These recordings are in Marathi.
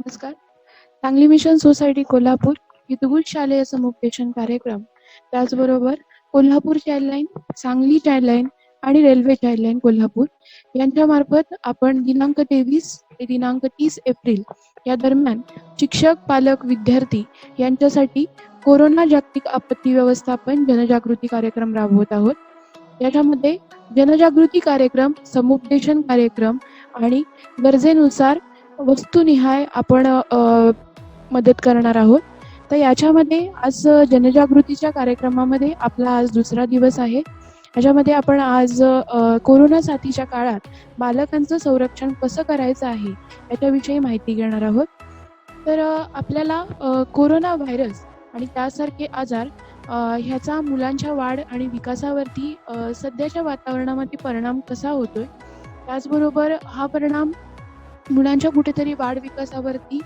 नमस्कार. सांगली मिशन सोसायटी कोल्हापूर हितगुज शालेय समुपदेशन कार्यक्रम, त्याचबरोबर कोल्हापूर चाइल्डलाईन, सांगली चाइल्डलाईन आणि रेल्वे चाइल्डलाईन कोल्हापूर यांच्यामार्फत आपण दिनांक 23 ते दिनांक 30 एप्रिल या दरम्यान शिक्षक, पालक, विद्यार्थी यांच्यासाठी कोरोना जागतिक आपत्ती व्यवस्थापन जनजागृती कार्यक्रम राबवत आहोत. याच्यामध्ये जनजागृती कार्यक्रम, समुपदेशन कार्यक्रम आणि गरजेनुसार वस्तुनिहाय आपण मदत करणार आहोत. तर याच्यामध्ये आज जनजागृतीच्या कार्यक्रमामध्ये आपला आज दुसरा दिवस आहे. याच्यामध्ये आपण आज कोरोना साथीच्या काळात बालकांचं संरक्षण कसं करायचं आहे याच्याविषयी माहिती घेणार आहोत. तर आपल्याला कोरोना व्हायरस आणि त्यासारखे आजार ह्याचा मुलांच्या वाढ आणि विकासावरती सध्याच्या वातावरणामध्ये परिणाम कसा होतोय, त्याचबरोबर हा परिणाम मुलांच्या कुठेतरी वाढ विकासावरती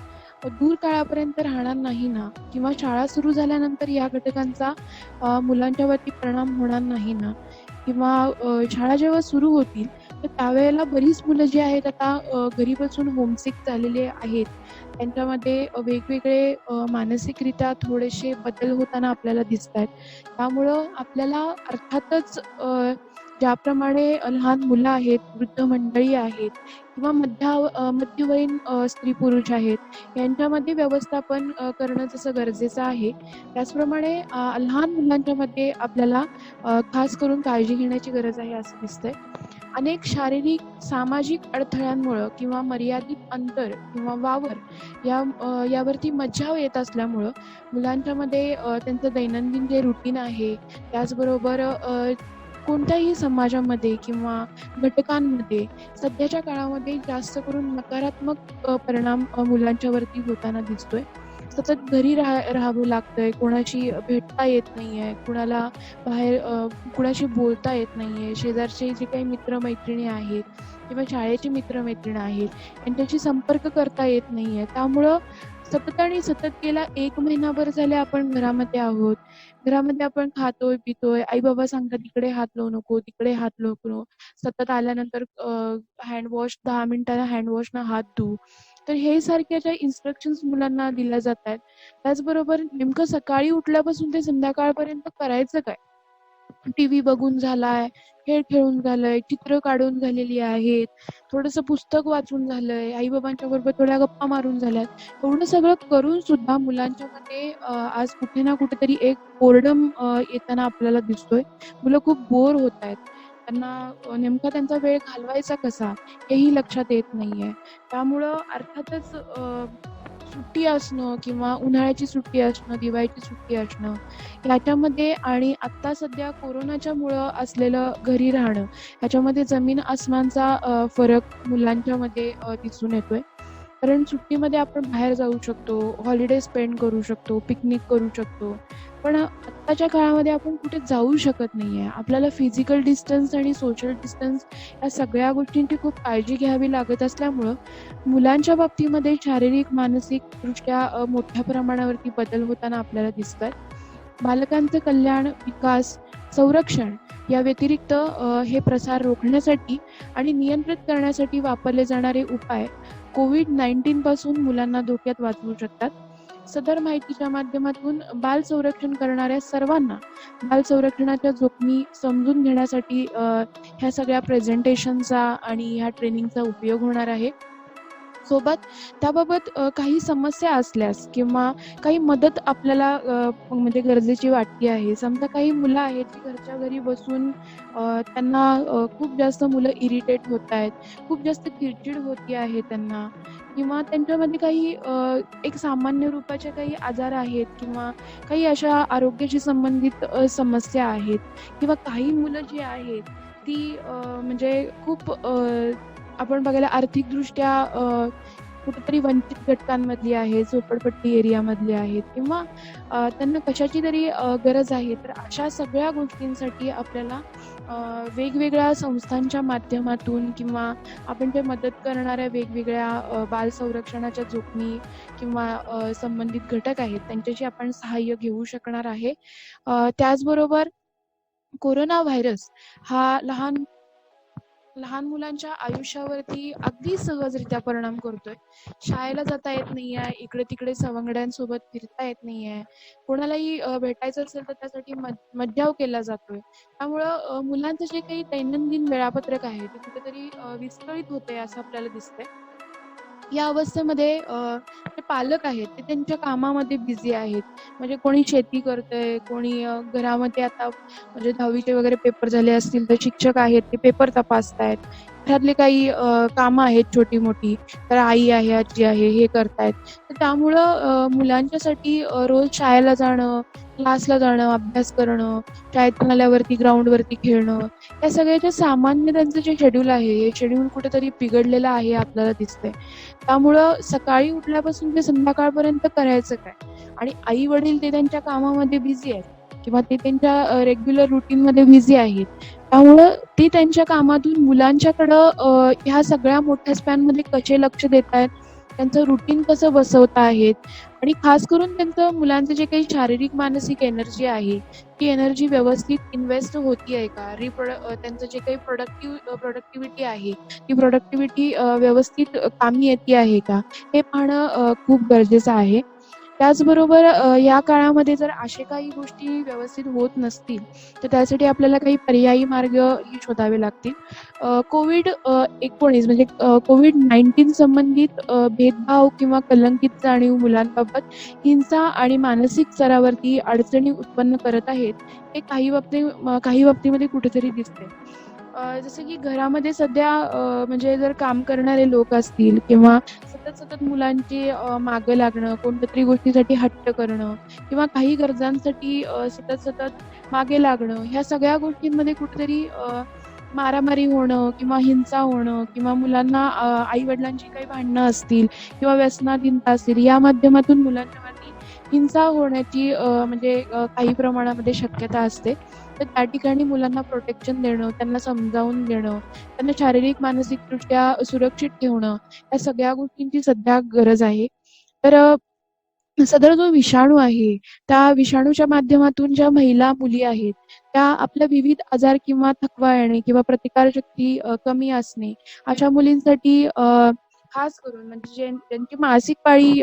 दूर काळापर्यंत राहणार नाही ना, किंवा शाळा सुरू झाल्यानंतर या घटकांचा मुलांच्यावरती परिणाम होणार नाही ना, किंवा शाळा जेव्हा सुरू होतील तर त्यावेळेला बरीच मुलं जी आहेत आता घरी बसून होमसिक झालेले आहेत. त्यांच्यामध्ये वेगवेगळे मानसिकरित्या थोडेसे बदल होताना आपल्याला दिसत आहेत. त्यामुळं आपल्याला अर्थातच ज्याप्रमाणे लहान मुलं आहेत, वृद्ध मंडळी आहेत किंवा मध्यवयीन स्त्री पुरुष आहेत यांच्यामध्ये व्यवस्थापन करणं जसं गरजेचं आहे, त्याचप्रमाणे लहान मुलांच्यामध्ये आपल्याला खास करून काळजी घेण्याची गरज आहे असं दिसतंय. अनेक शारीरिक, सामाजिक अडथळ्यांमुळं किंवा मर्यादित अंतर किंवा वावर यावरती मज्जाव येत असल्यामुळं मुलांच्यामध्ये त्यांचं दैनंदिन जे रुटीन आहे, त्याचबरोबर कोणत्याही समाजामध्ये किंवा घटकांमध्ये सध्याच्या काळामध्ये जास्त करून नकारात्मक परिणाम मुलांच्यावरती होताना दिसतोय. सतत घरी राहावं लागतंय, कोणाशी भेटता येत नाहीये, कुणाला बाहेर कुणाशी बोलता येत नाहीये, शेजारचे जे काही मित्रमैत्रिणी आहेत किंवा शाळेचे मित्रमैत्रिणी आहेत यांच्याशी संपर्क करता येत नाहीये. त्यामुळं सतत आणि सतत गेला 1 महिनाभर झाले आपण घरामध्ये आहोत. घरामध्ये आपण खातोय, पितोय, आई-बाबा सांगतात इकडे हात लावू नको, तिकडे हात लावू नको. सतत आल्यानंतर हँडवॉश 10 मिनिटांना हँडवॉशनं हात धुऊ. तर हे सारख्या ज्या इन्स्ट्रक्शन्स मुलांना दिल्या जात आहेत, त्याचबरोबर नेमकं सकाळी उठल्यापासून ते संध्याकाळपर्यंत करायचं काय? टीव्ही बघून झालाय, खेळ खेळून झालंय, चित्र काढून झालेली आहेत, थोडंसं पुस्तक वाचून झालंय, आई-बाबांच्या बरोबर थोड्या गप्पा मारून झाल्यात. एवढं सगळं करून सुद्धा मुलांच्यामध्ये आज कुठे ना कुठेतरी एक बोर्डम येताना आपल्याला दिसतोय. मुलं खूप बोर होतायत. त्यांना नेमका त्यांचा वेळ घालवायचा कसा हेही लक्षात येत नाहीये. त्यामुळं अर्थातच सुट्टी असणं किंवा उन्हाळ्याची सुट्टी असणं, दिवाळीची सुट्टी असणं ह्याच्यामध्ये आणि आत्ता सध्या कोरोनाच्यामुळं असलेलं घरी राहणं ह्याच्यामध्ये जमीन आसमानचा फरक मुलांच्यामध्ये दिसून येतोय. कारण सुट्टीमध्ये आपण बाहेर जाऊ शकतो, हॉलिडे स्पेंड करू शकतो, पिकनिक करू शकतो. पण आत्ताच्या काळामध्ये आपण कुठे जाऊ शकत नाहीये. आपल्याला फिजिकल डिस्टन्स आणि सोशल डिस्टन्स या सगळ्या गोष्टींची खूप काळजी घ्यावी लागत असल्यामुळं मुलांच्या बाबतीमध्ये शारीरिक, मानसिकदृष्ट्या मोठ्या प्रमाणावरती बदल होताना आपल्याला दिसतात. बालकांचं कल्याण, विकास, संरक्षण या व्यतिरिक्त हे प्रसार रोखण्यासाठी आणि नियंत्रित करण्यासाठी वापरले जाणारे उपाय कोविड-19 पासून मुलांना धोक्यात वाचवू शकतात. सदर माहितीच्या माध्यमातून बाल संरक्षण करणाऱ्या सर्वांना बाल संरक्षणाच्या जोखमी समजून घेण्यासाठी ह्या सगळ्या प्रेझेंटेशनचा आणि ह्या ट्रेनिंगचा उपयोग होणार आहे. सोबत त्याबाबत काही समस्या असल्यास किंवा काही मदत आपल्याला म्हणजे गरजेची वाटते आहे. समजा काही मुलं आहेत जी घरच्या घरी बसून त्यांना खूप जास्त मुलं इरिटेट होत आहेत, खूप जास्त चिडचिड होते आहे त्यांना, किंवा त्यांच्यामध्ये काही एक सामान्य रूपाच्या काही आजार आहेत किंवा काही अशा आरोग्याशी संबंधित समस्या आहेत, किंवा काही मुलं जी आहेत ती म्हणजे खूप आपण बघायला आर्थिकदृष्ट्या कुठेतरी वंचित घटकांमधली आहे, झोपडपट्टी एरियामधली आहेत, किंवा त्यांना कशाची तरी गरज आहे. तर अशा सगळ्या गोष्टींसाठी आपल्याला वेगवेगळ्या संस्थांच्या माध्यमातून किंवा आपण जे मदत करणाऱ्या वेगवेगळ्या बाल संरक्षणाच्या जोखमी किंवा संबंधित घटक आहेत त्यांच्याशी आपण सहाय्य घेऊ शकणार आहे. त्याचबरोबर कोरोना व्हायरस हा लहान लहान मुलांच्या आयुष्यावरती अगदी सहजरित्या परिणाम करतोय. शाळेला जाता येत नाहीये, इकडे-तिकडे सवंगड्यांसोबत फिरता येत नाहीये. कोणालाही भेटायचं असेल तर त्यासाठी मज्जाव केला जातोय. त्यामुळं मुलांचं जे काही दैनंदिन वेळापत्रक आहे ते कुठेतरी विस्कळीत होतंय असं आपल्याला दिसतंय. या अवस्थेमध्ये जे पालक आहेत ते त्यांच्या कामामध्ये बिझी आहेत. म्हणजे कोणी शेती करतंय, कोणी घरामध्ये आता म्हणजे 10वी वगैरे पेपर झाले असतील तर शिक्षक आहेत ते पेपर तपासतायत. घरातली काही कामं आहेत छोटी-मोठी, तर आई आहे, आजी आहे हे करतायत. तर त्यामुळं मुलांच्यासाठी रोज शाळेला जाणं, क्लासला जाणं, अभ्यास करणं, शाळेतून आल्यावरती ग्राउंडवरती खेळणं, या सगळ्याच्या सामान्य त्यांचं जे शेड्यूल आहे, हे शेड्यूल कुठेतरी बिघडलेलं आहे आपल्याला दिसतंय. त्यामुळं सकाळी उठल्यापासून ते संध्याकाळपर्यंत करायचं काय? आणि आई-वडील ते त्यांच्या कामामध्ये बिझी आहेत किंवा ते त्यांच्या रेग्युलर रूटीनमध्ये बिझी आहेत. त्यामुळं ते त्यांच्या कामातून मुलांच्याकडं ह्या सगळ्या मोठ्या स्पॅनमध्ये कसे लक्ष देतायत, त्यांचं रुटीन कसं बसवत आहेत आणि खास करून त्यांचं मुलांचं जे काही शारीरिक, मानसिक एनर्जी आहे, ती एनर्जी व्यवस्थित इन्व्हेस्ट होतीये का? त्यांचं जे काही प्रोडक्टिव्हिटी आहे, ती प्रोडक्टिव्हिटी व्यवस्थित कामी येते आहे का? हे पाहणं खूप गरजेचं आहे. त्याचबरोबर या काळामध्ये जर अशा काही गोष्टी व्यवस्थित होत नसतील, तर त्यासाठी आपल्याला काही पर्यायी मार्गही शोधावे लागतील. कोविड-19 म्हणजे कोविड-19 संबंधित भेदभाव किंवा कलंकित जाणीव मुलांबाबत हिंसा आणि मानसिक स्तरावरती अडचणी उत्पन्न करत आहेत, हे काही बाबतीमध्ये कुठेतरी दिसते. जसं की घरामध्ये सध्या म्हणजे जर काम करणारे लोक असतील किंवा सतत मुलांची मागं लागणं, कोणत्यातरी गोष्टीसाठी हट्ट करणं किंवा काही गरजांसाठी सतत मागे लागणं, ह्या सगळ्या गोष्टींमध्ये कुठेतरी मारामारी होणं किंवा हिंसा होणं किंवा मुलांना आई-वडिलांची काही भांडणं असतील किंवा व्यसनाधीनता असेल, या माध्यमातून मुलांच्यावरती हिंसा होण्याची म्हणजे काही प्रमाणामध्ये शक्यता असते. तर त्या ठिकाणी मुलांना प्रोटेक्शन देणं, त्यांना समजावून देणं, त्यांना शारीरिक, मानसिकदृष्ट्या सुरक्षित ठेवणं, या सगळ्या गोष्टींची सध्या गरज आहे. तर सदर जो विषाणू आहे, त्या विषाणूच्या माध्यमातून ज्या महिला, मुली आहेत, त्या आपल्या विविध आजार किंवा थकवा येणे किंवा प्रतिकारशक्ती कमी असणे, अशा मुलींसाठी खास करून म्हणजे ज्यांची मासिक पाळी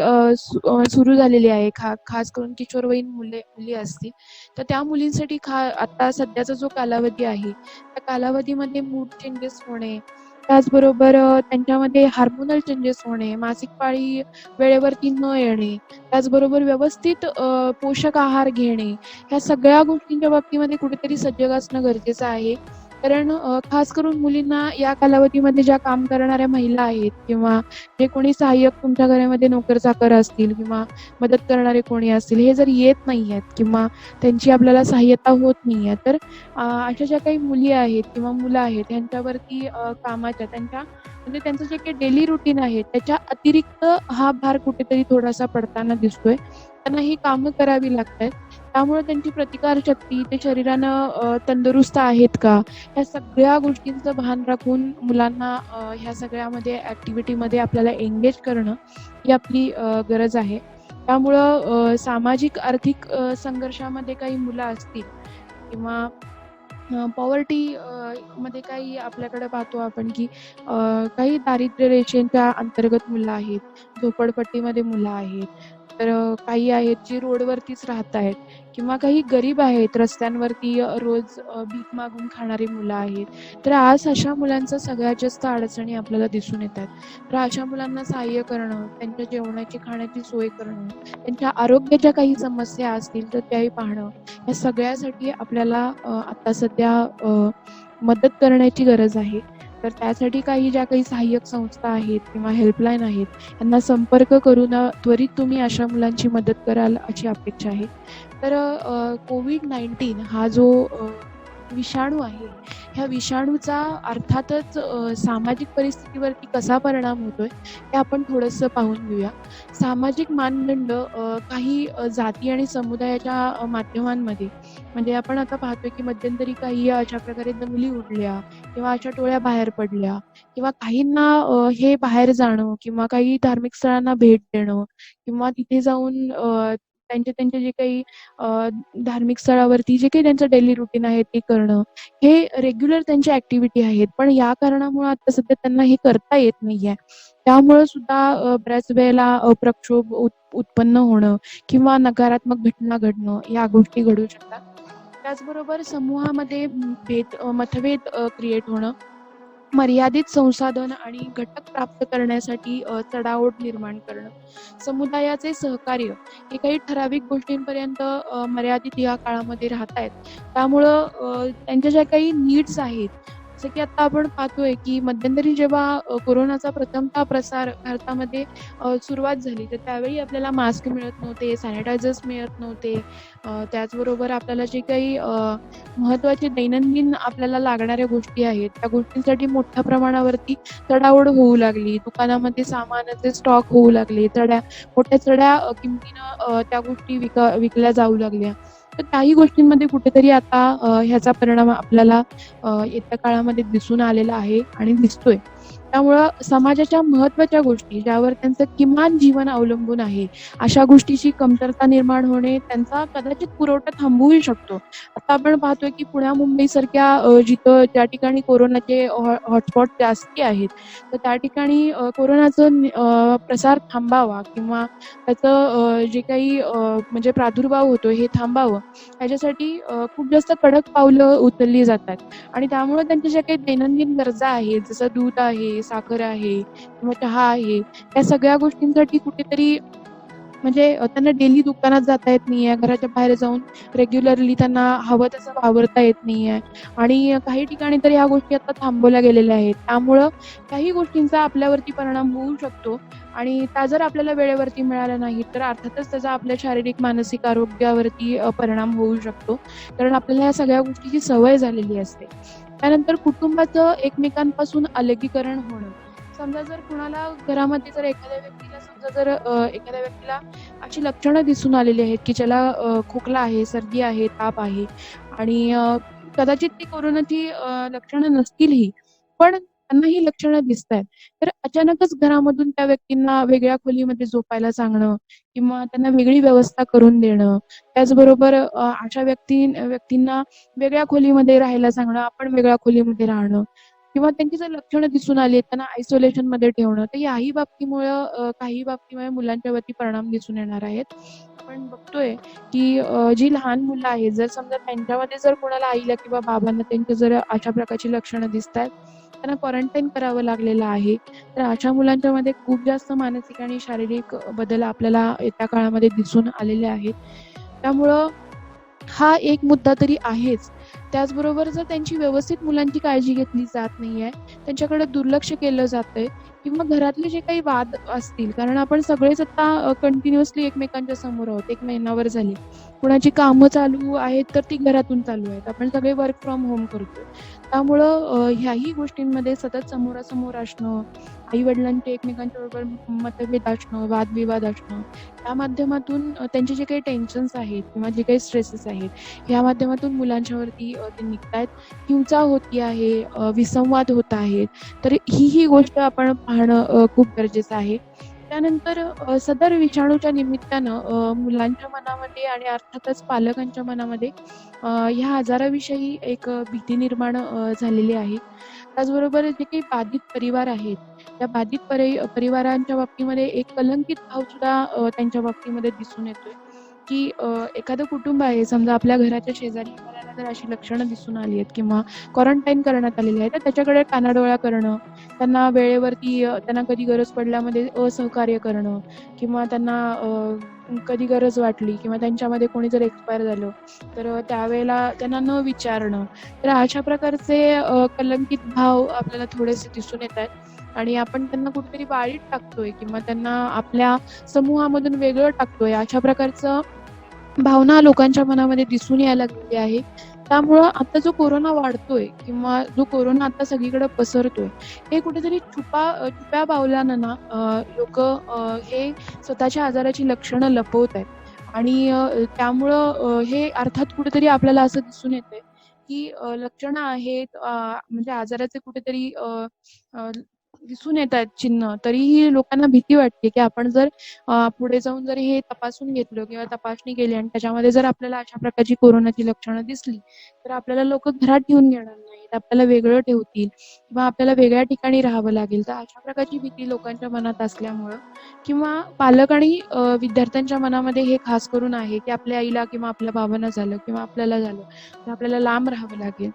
सुरू झालेली आहे, खास करून किशोरवयीन मुली असतील, तर त्या मुलींसाठी आता सध्याचा जो कालावधी आहे, त्या कालावधीमध्ये मूड चेंजेस होणे, त्याचबरोबर त्यांच्यामध्ये हार्मोनल चेंजेस होणे, मासिक पाळी वेळेवरती न येणे, त्याचबरोबर व्यवस्थित पोषक आहार घेणे, ह्या सगळ्या गोष्टींच्या बाबतीमध्ये कुठेतरी सजग असणं गरजेचं आहे. कारण खास करून मुलींना या कालावधीमध्ये ज्या काम करणाऱ्या महिला आहेत किंवा जे कोणी सहाय्यक तुमच्या घरामध्ये नोकर-चाकर असतील किंवा मदत करणारे कोणी असतील, हे जर येत नाहीयेत किंवा त्यांची आपल्याला सहाय्यता होत नाहीये, तर अशा ज्या काही मुली आहेत किंवा मुलं आहेत, ह्यांच्यावरती म्हणजे त्यांचं जे काही डेली रुटीन आहे, त्याच्या अतिरिक्त हा भार कुठेतरी थोडासा पडताना दिसतोय. त्यांना ही कामं करावी लागतायत. त्यामुळे त्यांची प्रतिकारशक्ती, ते शरीरानं तंदुरुस्त आहेत का? ह्या सगळ्या गोष्टींचं भान राखून मुलांना ह्या सगळ्यामध्ये ॲक्टिव्हिटीमध्ये आपल्याला एंगेज करणं ही आपली गरज आहे. त्यामुळं सामाजिक, आर्थिक संघर्षामध्ये काही मुलं असतील किंवा पॉवर्टी मध्ये काही आपल्याकडे पाहतो आपण की काही दारिद्र्य रेषेच्या अंतर्गत मुलं आहेत, झोपडपट्टीमध्ये मुलं आहेत, तर काही आहेत जी रोडवरतीच राहतायत किंवा काही गरीब आहेत, रस्त्यांवरती रोज भीक मागून खाणारी मुलं आहेत. तर आज अशा मुलांचा सगळ्यात जास्त अडचणी आपल्याला दिसून येतात. तर अशा मुलांना सहाय्य करणं, त्यांच्या जेवणाची, खाण्याची सोय करणं, त्यांच्या आरोग्याच्या काही समस्या असतील तर त्याही पाहणं, या सगळ्यासाठी आपल्याला आता सध्या मदत करण्याची गरज आहे. तर त्यासाठी ज्या काही सहाय्यक संस्था आहेत किंवा हेल्पलाईन आहेत, यांना संपर्क करून त्वरित तुम्ही अशा मुलांची मदत कराल अशी अपेक्षा आहे. तर कोविड-19 हा जो विषाणू आहे, ह्या विषाणूचा अर्थातच सामाजिक परिस्थितीवरती कसा परिणाम होतोय, हे आपण थोडंसं पाहून घेऊया. सामाजिक मानदंड काही जाती आणि समुदायाच्या माध्यमांमध्ये म्हणजे आपण आता पाहतोय की मध्यंतरी काही अशा प्रकारे दंगली उडल्या किंवा अशा टोळ्या बाहेर पडल्या किंवा काहींना हे बाहेर जाणं किंवा काही धार्मिक स्थळांना भेट देणं किंवा तिथे जाऊन त्यांचे जे काही अ, धार्मिक स्थळावरती जे काही त्यांचं डेली रुटीन आहे ते करणं. हे रेग्युलर त्यांच्या ॲक्टिव्हिटी आहेत. पण या कारणामुळं आता सध्या त्यांना हे करता येत नाहीये. त्यामुळं सुद्धा बऱ्याच वेळेला प्रक्षोभ उत्पन्न होणं किंवा नकारात्मक घटना घडणं या गोष्टी घडू शकतात. त्याचबरोबर समूहामध्ये मतभेद क्रिएट होणं, मर्यादित संसाधन आणि घटक प्राप्त करण्यासाठी चढाओढ निर्माण करणं, समुदायाचे सहकार्य हे काही ठराविक गोष्टींपर्यंत मर्यादित या काळामध्ये राहतायत. त्यामुळं त्यांच्या ज्या काही नीड्स आहेत, जसं की आता आपण पाहतोय की मध्यंतरी जेव्हा कोरोनाचा प्रथमतः प्रसार भारतामध्ये सुरुवात झाली, तर त्यावेळी आपल्याला मास्क मिळत नव्हते, सॅनिटायझर्स मिळत नव्हते. त्याचबरोबर आपल्याला जे काही महत्त्वाचे दैनंदिन आपल्याला लागणाऱ्या गोष्टी आहेत, त्या गोष्टींसाठी मोठ्या प्रमाणावरती चढाओढ होऊ लागली. दुकानामध्ये सामानाचे स्टॉक होऊ लागले. मोठ्या किमतीनं त्या गोष्टी विकल्या जाऊ लागल्या. तर काही गोष्टींमध्ये कुठेतरी आता ह्याचा परिणाम आपल्याला येत्या काळामध्ये दिसून आलेला आहे आणि दिसतोय. त्यामुळं समाजाच्या महत्त्वाच्या गोष्टी ज्यावर त्यांचं किमान जीवन अवलंबून आहे, अशा गोष्टीची कमतरता निर्माण होणे त्यांचा कदाचित पुरवठा थांबवूही शकतो. आता आपण पाहतोय की पुण्या-मुंबईसारख्या जिथं ज्या ठिकाणी कोरोनाचे हॉटस्पॉट जास्ती आहेत, तर त्या ठिकाणी कोरोनाचं प्रसार थांबावा किंवा त्याचं जे काही म्हणजे प्रादुर्भाव होतोय हे थांबावं, ह्याच्यासाठी खूप जास्त कडक पावलं उचलली जातात आणि त्यामुळे त्यांच्या ज्या काही दैनंदिन गरजा आहेत, जसं दूध आहे, साखर आहे किंवा चहा आहे, या सगळ्या गोष्टींसाठी कुठेतरी म्हणजे त्यांना डेली दुकानात जाता येत नाहीये. घराच्या बाहेर जाऊन रेग्युलरली त्यांना हवं तसं वावरता येत नाहीये आणि काही ठिकाणी तर ह्या गोष्टी आता थांबवल्या गेलेल्या आहेत. त्यामुळं काही गोष्टींचा आपल्यावरती परिणाम होऊ शकतो आणि त्या जर आपल्याला वेळेवरती मिळाल्या नाहीत, तर अर्थातच त्याचा आपल्या शारीरिक, मानसिक आरोग्यावरती परिणाम होऊ शकतो. कारण आपल्याला ह्या सगळ्या गोष्टीची सवय झालेली असते. त्यानंतर कुटुंबाचं एकमेकांपासून अलगीकरण होणं. समजा जर कुणाला घरामध्ये जर एखाद्या व्यक्तीला समजा जर एखाद्या व्यक्तीला अशी लक्षणं दिसून आलेली आहेत, की ज्याला खोकला आहे, सर्दी आहे, ताप आहे आणि कदाचित ती कोरोनाची लक्षणं नसतीलही, पण त्यांना ही लक्षणं दिसतायत. तर अचानकच घरामधून त्या व्यक्तींना वेगळ्या खोलीमध्ये झोपायला सांगणं किंवा त्यांना वेगळी व्यवस्था करून देणं. त्याचबरोबर अशा व्यक्तींना वेगळ्या खोलीमध्ये राहायला सांगणं, आपण वेगळ्या खोलीमध्ये राहणं किंवा त्यांची जर लक्षणं दिसून आली आहेत, त्यांना आयसोलेशनमध्ये ठेवणं. तर याही बाबतीमुळं काही बाबतीमुळे मुलांच्यावरती परिणाम दिसून येणार आहेत. आपण बघतोय, की जी लहान मुलं आहेत, जर समजा त्यांच्यामध्ये जर कोणाला आईला किंवा बाबांना त्यांच्या जर अशा प्रकारची लक्षणं दिसतायत, त्यांना क्वारंटाईन करावं लागलेलं आहे. तर अशा मुलांच्यामध्ये खूप जास्त मानसिक आणि शारीरिक बदल आपल्याला येत्या काळामध्ये दिसून आलेले आहेत. त्यामुळं हा एक मुद्दा तरी आहेच. त्याचबरोबर जर त्यांची व्यवस्थित मुलांची काळजी घेतली जात नाहीये, त्यांच्याकडे दुर्लक्ष केलं जातंय किंवा घरातले जे काही वाद असतील, कारण आपण सगळेच आता कंटिन्युअसली एकमेकांच्या समोर आहोत. 1 महिनाभर झाले. कुणाची कामं चालू आहेत, तर ती घरातून चालू आहेत. आपण सगळे वर्क फ्रॉम होम करतोय. त्यामुळं ह्याही गोष्टींमध्ये सतत समोरासमोर असणं, आई-वडिलांचे एकमेकांच्या बरोबर मतभेद असणं, वादविवाद असणं, त्या माध्यमातून त्यांचे जे काही टेन्शन्स आहेत किंवा जे काही स्ट्रेसेस आहेत, ह्या माध्यमातून मुलांच्यावरती ते निघतायत. हिंसा होती आहे, विसंवाद होत आहेत. तर ही गोष्ट आपण पाहणं खूप गरजेचं आहे. त्यानंतर सदर विषाणूच्या निमित्तानं मुलांच्या मनामध्ये आणि अर्थातच पालकांच्या मनामध्ये ह्या आजाराविषयी एक भीती निर्माण झालेली आहे. त्याचबरोबर जे काही बाधित परिवार आहेत, त्या बाधित परिवारांच्या बाबतीमध्ये एक कलंकित भावसुद्धा त्यांच्या बाबतीमध्ये दिसून येतोय, की एखादं कुटुंब आहे, समजा आपल्या घराच्या शेजारी एखाद्याला जर अशी लक्षणं दिसून आली आहेत किंवा क्वारंटाईन करण्यात आलेली आहे, तर त्याच्याकडे कानाडोळा करणं, त्यांना वेळेवरती त्यांना कधी गरज पडल्यामध्ये असहकार्य करणं किंवा त्यांना कधी गरज वाटली किंवा त्यांच्यामध्ये कोणी जर एक्सपायर झालं, तर त्यावेळेला त्यांना न विचारणं. तर अशा प्रकारचे कलंकित भाव आपल्याला थोडेसे दिसून येतायत आणि आपण त्यांना कुठेतरी वाळीत टाकतोय किंवा त्यांना आपल्या समूहामधून वेगळं टाकतोय. अशा प्रकारचं भावना लोकांच्या मनामध्ये दिसून यायला लागलेली आहे. त्यामुळं आता जो कोरोना वाढतोय किंवा जो कोरोना आता सगळीकडे पसरतोय, हे कुठेतरी छुप्या पावलानं ना हे स्वतःच्या आजाराची लक्षणं लपवतायत आणि त्यामुळं हे अर्थात कुठेतरी आपल्याला असं दिसून येतंय, की लक्षणं आहेत म्हणजे आजाराचे कुठेतरी दिसून येतात चिन्ह, तरीही लोकांना भीती वाटते, की आपण जर पुढे जाऊन जर हे तपासून घेतलं किंवा तपासणी केली आणि त्याच्यामध्ये जर आपल्याला अशा प्रकारची कोरोनाची लक्षणं दिसली, तर आपल्याला लोकं घरात ठेवून घेणार नाहीत. आपल्याला वेगळं ठेवतील किंवा आपल्याला वेगळ्या ठिकाणी राहावं लागेल. तर अशा प्रकारची भीती लोकांच्या मनात असल्यामुळं किंवा पालक आणि विद्यार्थ्यांच्या मनामध्ये हे खास करून आहे, की आपल्या आईला किंवा आपल्या बाबांना झालं किंवा आपल्याला झालं, तर आपल्याला लांब राहावं लागेल.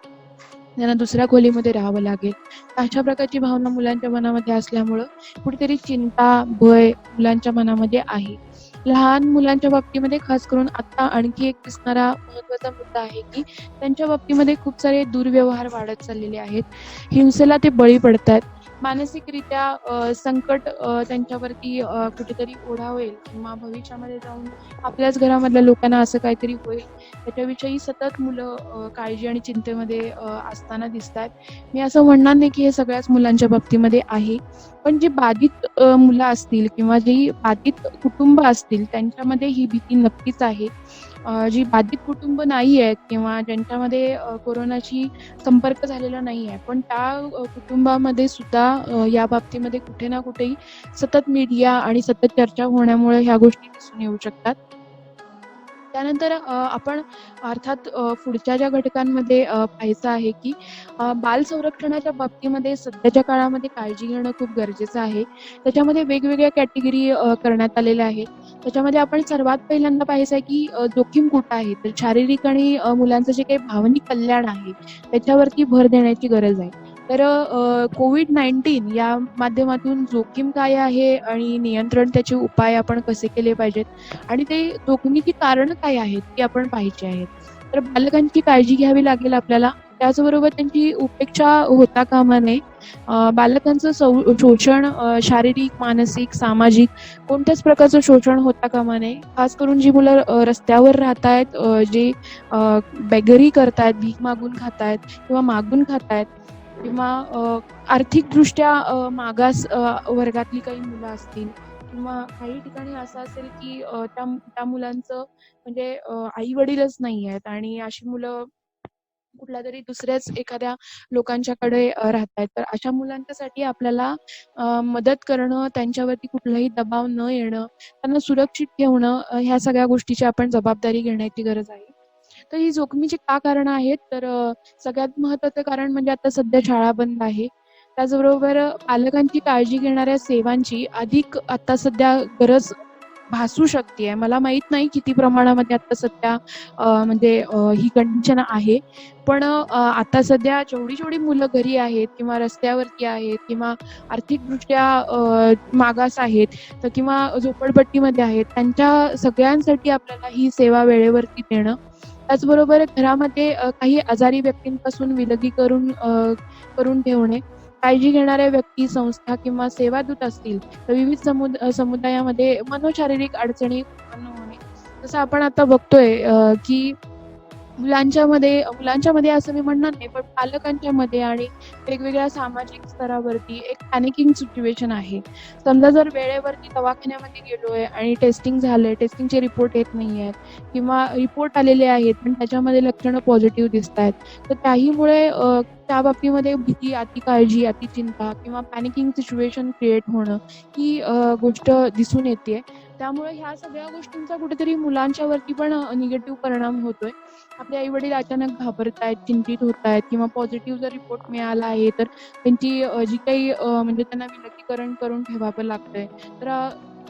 त्यांना दुसऱ्या खोलीमध्ये राहावं लागेल. तर अशा प्रकारची भावना मुलांच्या मनामध्ये असल्यामुळं कुठेतरी चिंता, भय मुलांच्या मनामध्ये आहे. लहान मुलांच्या बाबतीमध्ये खास करून आता आणखी एक दिसणारा महत्त्वाचा मुद्दा आहे, की त्यांच्या बाबतीमध्ये खूप सारे दुर्व्यवहार वाढत चाललेले आहेत. हिंसेला ते बळी पडतायत. मानसिकरित्या संकट त्यांच्यावरती कुठेतरी ओढावेल किंवा भविष्यामध्ये जाऊन आपल्याच घरामधल्या लोकांना असं काहीतरी होईल त्याच्याविषयी सतत मुलं काळजी आणि चिंतेमध्ये असताना दिसतायत. मी असं म्हणणार नाही, की हे सगळ्याच मुलांच्या बाबतीमध्ये आहे. पण जी बाधित मुलं असतील किंवा जी बाधित कुटुंब असतील त्यांच्यामध्ये ही भीती नक्कीच आहे. जी बाधित कुटुंब नाही आहेत किंवा ज्यांच्यामध्ये कोरोनाशी संपर्क झालेला नाही आहे, पण त्या कुटुंबामध्ये सुद्धा या बाबतीमध्ये कुठे ना कुठेही सतत मीडिया आणि सतत चर्चा होण्यामुळे ह्या गोष्टी दिसून येऊ शकतात. त्यानंतर आपण अर्थात पुढच्या ज्या घटकांमध्ये पाहायचं आहे, की बाल संरक्षणाच्या बाबतीमध्ये सध्याच्या काळामध्ये काळजी घेणं खूप गरजेचं आहे. त्याच्यामध्ये वेगवेगळ्या कॅटेगरी करण्यात आलेल्या आहेत. त्याच्यामध्ये आपण सर्वात पहिल्यांदा पाहायचं आहे, की जोखीम कुठं आहे? तर शारीरिक आणि मुलांचं जे काही भावनिक कल्याण आहे, त्याच्यावरती भर देण्याची गरज आहे. तर कोविड-19 या माध्यमातून जोखीम काय आहे आणि नियंत्रण त्याचे उपाय आपण कसे केले पाहिजेत आणि ते जोखमीची कारणं काय आहेत, ती आपण पाहायची आहेत. तर बालकांची काळजी घ्यावी लागेल आपल्याला. त्याचबरोबर त्यांची उपेक्षा होता कामा नये. बालकांचं शोषण शारीरिक, मानसिक, सामाजिक कोणत्याच प्रकारचं शोषण होता कामा नये. खास करून जी मुलं रस्त्यावर राहतायत, जे बेगरी करतायत, भीक मागून खातायत किंवा मागून खातायत किंवा आर्थिकदृष्ट्या मागास वर्गातली काही मुलं असतील किंवा काही ठिकाणी असं असेल, की त्या त्या मुलांचं म्हणजे आई-वडीलच नाही आहेत आणि अशी मुलं कुठल्यातरी दुसऱ्याच एखाद्या लोकांच्याकडे राहतायत. तर अशा मुलांच्यासाठी आपल्याला मदत करणं, त्यांच्यावरती कुठलाही दबाव न येणं, त्यांना सुरक्षित ठेवणं ह्या सगळ्या गोष्टीची आपण जबाबदारी घेण्याची गरज आहे. तर ही जोखमीची का कारणं आहेत? तर सगळ्यात महत्त्वाचं कारण म्हणजे आता सध्या शाळा बंद आहे. त्याचबरोबर पालकांची काळजी घेणाऱ्या सेवांची अधिक आता सध्या गरज भासू शकतेय. मला माहीत नाही किती प्रमाणामध्ये आता सध्या म्हणजे ही कंडिशन आहे. पण आता सध्या जेवढी मुलं घरी आहेत किंवा रस्त्यावरती आहेत किंवा आर्थिकदृष्ट्या मागास आहेत तर किंवा झोपडपट्टीमध्ये आहेत, त्यांच्या सगळ्यांसाठी आपल्याला ही सेवा वेळेवरती देणं. त्याचबरोबर घरामध्ये काही आजारी व्यक्तींपासून विलगीकरण करून ठेवणे. काळजी घेणाऱ्या व्यक्ती, संस्था किंवा सेवादूत असतील तर विविध समुदायामध्ये मनोशारीरिक अडचणी उत्पन्न होणे. जसं आपण आता बघतोय की मुलांच्यामध्ये असं मी म्हणणार नाही, पण पालकांच्यामध्ये आणि वेगवेगळ्या सामाजिक स्तरावरती एक पॅनिकिंग सिच्युएशन आहे. समजा जर वेळेवरती दवाखान्यामध्ये गेलोय आणि टेस्टिंग झालंय, टेस्टिंगचे रिपोर्ट येत नाहीयेत किंवा रिपोर्ट आलेले आहेत, पण त्याच्यामध्ये लक्षणं पॉझिटिव्ह दिसतायत. तर त्याहीमुळे त्या बाबतीमध्ये भीती, अतिकाळजी, अतिचिंता किंवा पॅनिकिंग सिच्युएशन क्रिएट होणं ही गोष्ट दिसून येतेय. त्यामुळे ह्या सगळ्या गोष्टींचा कुठेतरी मुलांच्यावरती पण निगेटिव्ह परिणाम होतोय. आपले आई-वडील अचानक घाबरतायत, चिंतित होतायत किंवा पॉझिटिव्ह जर रिपोर्ट मिळाला आहे, तर त्यांची जी काही म्हणजे त्यांना विलगीकरण करून ठेवावं लागतंय. तर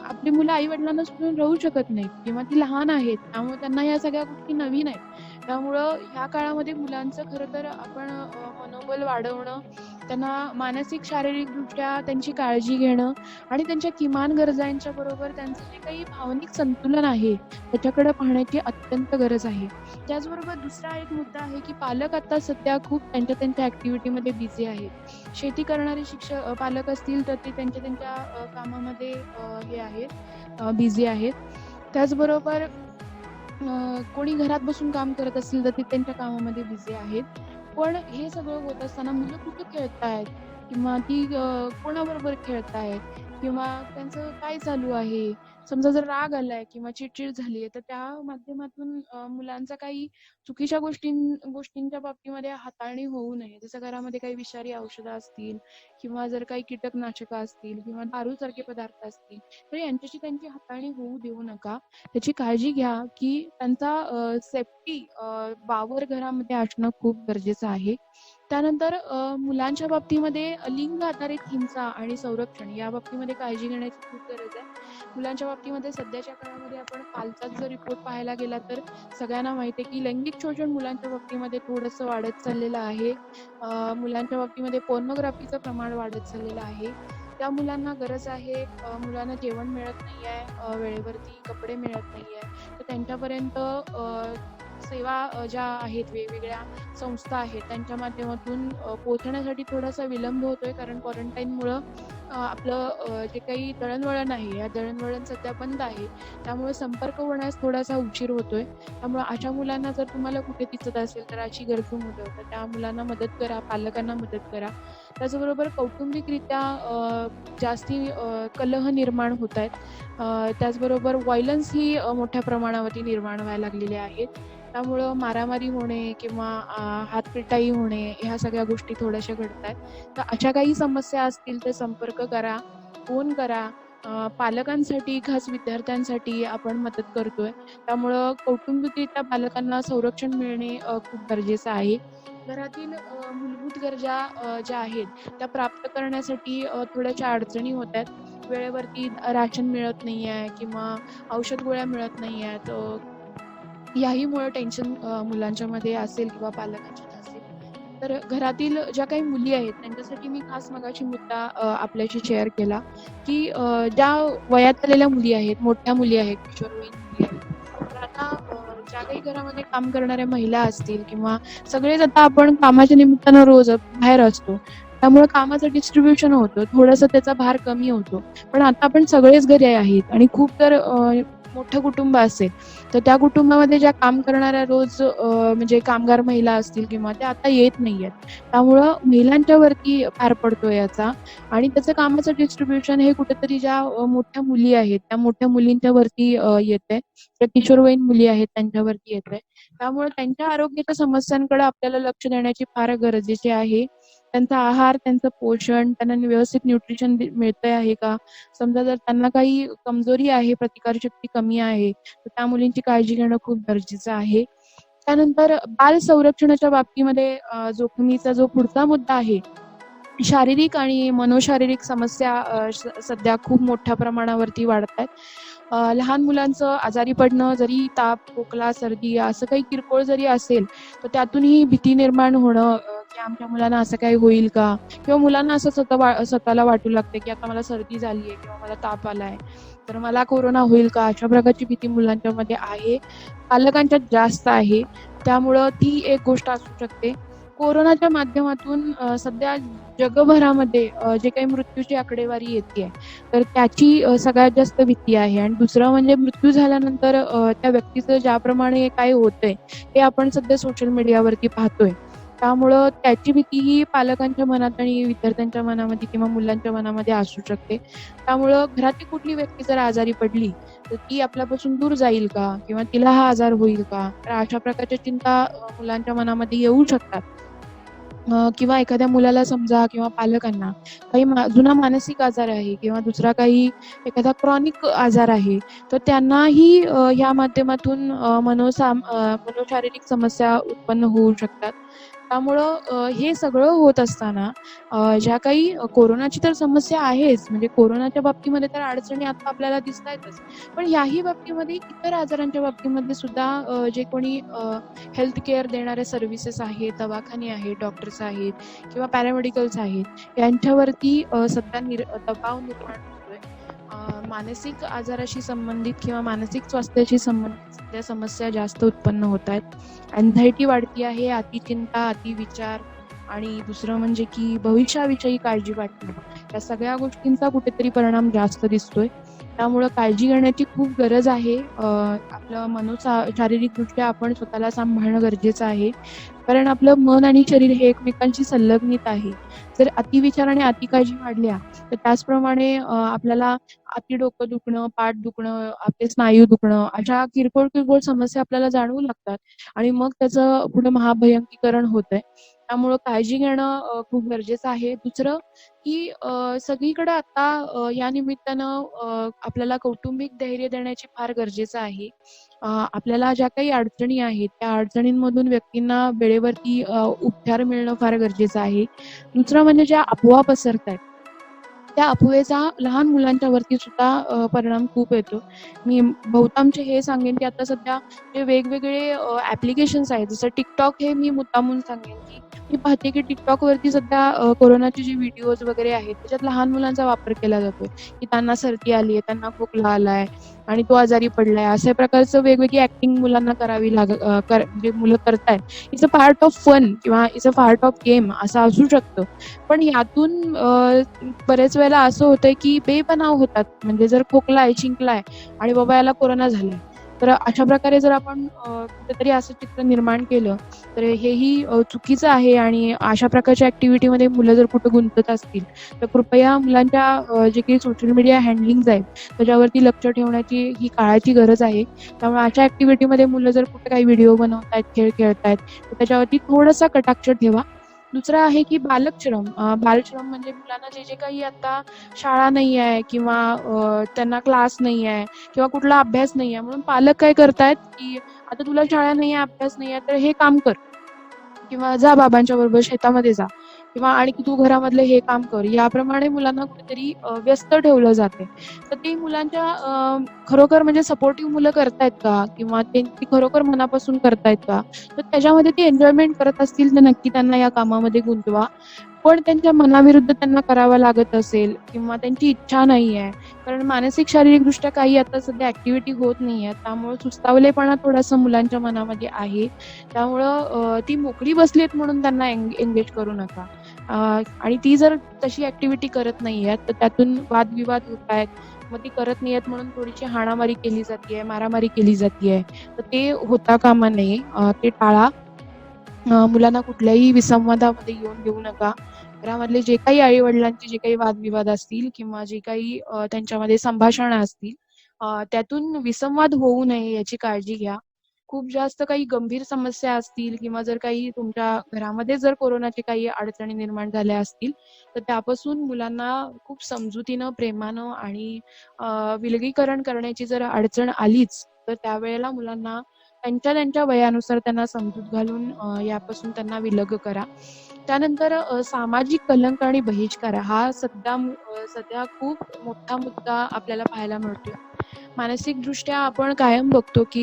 आपली मुलं आई-वडिलांना सोडून राहू शकत नाहीत किंवा ती लहान आहेत. त्यामुळे त्यांना ह्या सगळ्या गोष्टी नवीन आहेत. त्यामुळं ह्या काळामध्ये मुलांचं खरं तर आपण मनोबल वाढवणं, त्यांना मानसिक, शारीरिकदृष्ट्या त्यांची काळजी घेणं आणि त्यांच्या किमान गरजांच्या बरोबर त्यांचं जे काही भावनिक संतुलन आहे, त्याच्याकडे पाहण्याची अत्यंत गरज आहे. त्याचबरोबर दुसरा एक मुद्दा आहे, की पालक आता सध्या खूप त्यांच्या ॲक्टिव्हिटीमध्ये बिझी आहेत. शेती करणारे पालक असतील तर ते त्यांच्या कामामध्ये हे आहेत बिझी आहेत. त्याचबरोबर कोणी घरात बसून काम करत असेल तर ते त्यांच्या कामामध्ये बिझी आहेत. पण हे सगळं होत असताना मुलं कुठे खेळतायत किंवा ती कोणाबरोबर खेळतायत किंवा त्यांचं काय चालू आहे समजा जर राग आलाय किंवा चिडचिड झालीये, तर त्या माध्यमातून मुलांचा काही चुकीच्या गोष्टींच्या बाबतीमध्ये हाताळणी होऊ नये. जसं घरामध्ये काही विषारी औषधं असतील किंवा जर काही कीटकनाशकं असतील किंवा दारूसारखे पदार्थ असतील, तर यांच्याशी त्यांची हाताळणी होऊ देऊ नका. त्याची काळजी घ्या, की त्यांचा सेफ्टी वावर घरामध्ये असणं खूप गरजेचं आहे. त्यानंतर मुलांच्या बाबतीमध्ये लिंग आधारित हिंसा आणि संरक्षण या बाबतीमध्ये काळजी घेण्याची खूप गरज आहे. मुलांच्या बाबतीमध्ये सध्याच्या काळामध्ये आपण कालचाच जर रिपोर्ट पाहायला गेला तर सगळ्यांना माहिती आहे की लैंगिक शोषण मुलांच्या बाबतीमध्ये थोडंसं वाढत चाललेलं आहे. मुलांच्या बाबतीमध्ये पोर्नोग्राफीचं प्रमाण वाढत चाललेलं आहे. त्या मुलांना गरज आहे, मुलांना जेवण मिळत नाही आहे, वेळेवरती कपडे मिळत नाही आहे, तर त्यांच्यापर्यंत सेवा ज्या आहेत, वेगवेगळ्या संस्था आहेत, त्यांच्या माध्यमातून पोहोचण्यासाठी थोडासा विलंब होतोय, कारण क्वारंटाईनमुळं आपलं जे काही दळणवळण आहे, या दळणवळण सध्या बंद आहे. त्यामुळे संपर्क होण्यास थोडासा उशीर होतोय. त्यामुळे अशा मुलांना जर तुम्हाला कुठे दिसत असेल, तर अशी गरजू मुलं, तर त्या मुलांना मदत करा, पालकांना मदत करा. त्याचबरोबर कौटुंबिकरित्या जास्ती कलह निर्माण होत आहेत. त्याचबरोबर व्हायलन्स ही मोठ्या प्रमाणावरती निर्माण व्हायला लागलेल्या आहेत. त्यामुळं मारामारी होणे किंवा हातपिटाई होणे, ह्या सगळ्या गोष्टी थोड्याशा घडतायत. तर अशा काही समस्या असतील तर संपर्क करा, फोन करा. पालकांसाठी, खास विद्यार्थ्यांसाठी आपण मदत करतोय. त्यामुळं कौटुंबिकरित्या पालकांना संरक्षण मिळणे खूप गरजेचं आहे. घरातील मूलभूत गरजा ज्या आहेत त्या प्राप्त करण्यासाठी थोड्याशा अडचणी होतायत. वेळेवरती राशन मिळत नाहीये किंवा औषध गोळ्या मिळत नाहीयेत. याहीमुळं टेन्शन मुलांच्यामध्ये असेल किंवा पालकांच्यात असेल. तर घरातील ज्या काही मुली आहेत त्यांच्यासाठी मी खास मगाशी मुद्दा आपल्याशी शेअर केला, की ज्या वयात आलेल्या मुली आहेत, मोठ्या मुली आहेत, किशोरवयीन मुली आहेत. तर आता ज्या काही घरामध्ये काम करणाऱ्या महिला असतील किंवा सगळेच आता आपण कामाच्या निमित्तानं रोज बाहेर असतो. त्यामुळे कामाचं डिस्ट्रिब्युशन होतं. थोडंसं त्याचा भार कमी होतो. पण आता आपण सगळेच घरी आहेत आणि खूप तर मोठं कुटुंब असेल, तर त्या कुटुंबामध्ये ज्या काम करणाऱ्या रोज म्हणजे कामगार महिला असतील किंवा त्या आता येत नाहीयेत. त्यामुळं महिलांच्या वरती भार पडतोय याचा आणि त्याचं कामाचं डिस्ट्रिब्युशन हे कुठेतरी ज्या मोठ्या मुली आहेत, त्या मोठ्या मुलींच्या वरती येतंय. ज्या किशोरवयीन मुली आहेत त्यांच्यावरती येतंय. त्यामुळे त्यांच्या आरोग्याच्या समस्यांकडे आपल्याला लक्ष देण्याची फार गरजेचे आहे. त्यांचा आहार, त्यांचं पोषण, त्यांना व्यवस्थित न्यूट्रिशन मिळतंय आहे का? समजा जर त्यांना काही कमजोरी आहे, प्रतिकारशक्ती कमी आहे, तर त्या मुलींची काळजी घेणं खूप गरजेचं आहे. त्यानंतर बाल संरक्षणाच्या बाबतीमध्ये जोखमीचा जो पुढचा मुद्दा आहे, शारीरिक आणि मनोशारीरिक समस्या सध्या खूप मोठ्या प्रमाणावरती वाढतायत. लहान मुलांचं आजारी पडणं, जरी ताप, खोकला, सर्दी असं काही किरकोळ जरी असेल, तर त्यातूनही भीती निर्माण होणं, की आमच्या मुलांना असं काही होईल का? किंवा मुलांना असं स्वतःला वाटू लागते, की आता मला सर्दी झाली आहे किंवा मला ताप आलाय, तर मला कोरोना होईल का? अशा प्रकारची भीती मुलांच्यामध्ये आहे. पालकांच्यात जास्त आहे. त्यामुळं ती एक गोष्ट असू शकते. कोरोनाच्या माध्यमातून सध्या जगभरामध्ये जे काही मृत्यूची आकडेवारी येतेय, तर त्याची सगळ्यात जास्त भीती आहे आणि दुसरं म्हणजे मृत्यू झाल्यानंतर त्या व्यक्तीचं ज्याप्रमाणे काय होतंय, हे आपण सध्या सोशल मीडियावरती पाहतोय. त्यामुळं त्याची भीतीही पालकांच्या मनात आणि विद्यार्थ्यांच्या मनामध्ये किंवा मुलांच्या मनामध्ये असू शकते. त्यामुळं घरातली कुठली व्यक्ती जर आजारी पडली, तर ती आपल्यापासून दूर जाईल का? किंवा तिला हा आजार होईल का? तर अशा प्रकारच्या चिंता मुलांच्या मनामध्ये येऊ शकतात. किंवा एखाद्या मुलाला समजा किंवा पालकांना काही जुना मानसिक आजार आहे किंवा दुसरा काही एखादा क्रॉनिक आजार आहे, तर त्यांनाही ह्या माध्यमातून मनोशारीरिक समस्या उत्पन्न होऊ शकतात. त्यामुळं हे सगळं होत असताना ज्या काही कोरोनाची तर समस्या आहेच, म्हणजे कोरोनाच्या बाबतीमध्ये तर अडचणी आता आपल्याला दिसतायतच. पण याही बाबतीमध्ये इतर आजारांच्या बाबतीमध्ये सुद्धा जे कोणी हेल्थ केअर देणारे सर्व्हिसेस आहेत, दवाखाने आहेत, डॉक्टर्स आहेत किंवा पॅरामेडिकल्स आहेत, यांच्यावरती सध्या दबाव निर्माण होतोय. मानसिक आजाराशी संबंधित किंवा मानसिक स्वास्थ्याशी संबंधित सध्या समस्या जास्त उत्पन्न होत आहेत. अँझायटी वाढती आहे, अतिचिंता, अतिविचार आणि दुसरं म्हणजे की भविष्याविषयी काळजी वाटणं. या सगळ्या गोष्टींचा कुठेतरी परिणाम जास्त दिसतोय. त्यामुळं काळजी घेण्याची खूप गरज आहे. आपलं शारीरिकदृष्ट्या आपण स्वतःला सांभाळणं गरजेचं आहे. कारण आपलं मन आणि शरीर हे एकमेकांशी संलग्नित आहे. जर अतिविचार आणि अतिकाळजी वाढल्या, तर त्याचप्रमाणे आपल्याला अति डोकं दुखणं, पाठ दुखणं, आपले स्नायू दुखणं अशा किरकोळ-किरकोळ समस्या आपल्याला जाणवू लागतात आणि मग त्याचं पुढे महाभयंकीकरण होतंय. त्यामुळं काळजी घेणं खूप गरजेचं आहे. दुसरं की सगळीकडे आता या निमित्तानं आपल्याला कौटुंबिक धैर्य देण्याचे फार गरजेचं आहे. आपल्याला ज्या काही अडचणी आहेत, त्या अडचणींमधून व्यक्तींना वेळेवरती उपचार मिळणं फार गरजेचं आहे. दुसरं म्हणजे ज्या अफवा पसरतायत, त्या अफवेचा लहान मुलांच्यावरती सुद्धा परिणाम खूप येतो. मी बहुतांश हे सांगेन, की आता सध्या जे वेगवेगळे ॲप्लिकेशन्स आहेत, जसं TikTok हे मी मुद्दामून सांगेन, की मी पाहते की TikTokवरती सध्या कोरोनाचे जे व्हिडिओज वगैरे आहेत, त्याच्यात लहान मुलांचा वापर केला जातोय, की त्यांना सर्दी आली आहे, त्यांना खोकला आलाय आणि तो आजारी पडलाय. अशा प्रकारचं वेगवेगळी ॲक्टिंग मुलांना करावी म्हणजे मुलं करतायत. It's a part of fun किंवा it's a part of game असं असू शकतं. पण यातून बरेच वेळेला असं होतंय, की बेपनाव होतात. म्हणजे जर खोकलाय, शिंकलाय आणि बाबा याला कोरोना झालाय. तर अशा प्रकारे जर आपण कुठेतरी असं चित्र निर्माण केलं, तर हेही चुकीचं आहे आणि अशा प्रकारच्या ॲक्टिव्हिटीमध्ये मुलं जर कुठं गुंतत असतील, तर कृपया मुलांच्या जे काही सोशल मीडिया हँडलिंग्ज आहेत, त्याच्यावरती लक्ष ठेवण्याची ही काळाची गरज आहे. त्यामुळे अशा ॲक्टिव्हिटीमध्ये मुलं जर कुठे काही व्हिडिओ बनवतायत, खेळ खेळतायत, तर त्याच्यावरती थोडासा कटाक्ष ठेवा. दुसरं आहे की बालश्रम. बालश्रम म्हणजे मुलांना जे काही आता शाळा नाही आहे किंवा त्यांना क्लास नाही आहे किंवा कुठला अभ्यास नाही आहे म्हणून पालक काय करतायत, की आता तुला शाळा नाही आहे, अभ्यास नाही आहे, तर हे काम कर किंवा जा बाबांच्या बरोबर शेतामध्ये जा किंवा आणखी तू घरामधलं हे काम कर. याप्रमाणे मुलांना कुठेतरी व्यस्त ठेवलं जातंय. तर ते मुलांच्या खरोखर म्हणजे सपोर्टिव्ह मुलं करतायत का? किंवा ती खरोखर मनापासून करतायत का? तर त्याच्यामध्ये ते एन्जॉयमेंट करत असतील, तर नक्की त्यांना या कामामध्ये गुंतवा. पण त्यांच्या मनाविरुद्ध त्यांना करावं लागत असेल किंवा त्यांची इच्छा नाहीये, कारण मानसिक, शारीरिकदृष्ट्या काही आता सध्या ॲक्टिव्हिटी होत नाहीये. त्यामुळे सुस्तावलेपणा थोडासा मुलांच्या मनामध्ये आहे. त्यामुळं ती मोकळी बसलीत म्हणून त्यांना एंगेज करू नका. आणि ती जर तशी ॲक्टिव्हिटी करत नाहीये, तर त्यातून वादविवाद होतायत. मग ती करत नाहीयेत म्हणून थोडीशी हाणामारी केली जातीये, मारामारी केली जातीये. तर ते होता कामा नये. ते टाळा. मुलांना कुठल्याही विसंवादामध्ये येऊन देऊ नका. घरामधले जे काही आई-वडिलांचे जे काही वादविवाद असतील किंवा जे काही त्यांच्यामध्ये संभाषणं असतील, त्यातून विसंवाद होऊ नये याची काळजी घ्या. खूप जास्त काही गंभीर समस्या असतील किंवा जर काही तुमच्या घरामध्ये जर कोरोनाची काही अडचणी निर्माण झाल्या असतील, तर त्यापासून मुलांना खूप समजुतीनं, प्रेमानं आणि विलगीकरण करण्याची जर अडचण आलीच, तर त्यावेळेला मुलांना त्यांच्या वयानुसार त्यांना समजूत घालून यापासून त्यांना विलग करा. त्यानंतर सामाजिक कलंक आणि बहिष्कार हा सध्या खूप मोठा मुद्दा आपल्याला पाहायला मिळतोय. मानसिकदृष्ट्या आपण कायम बघतो, की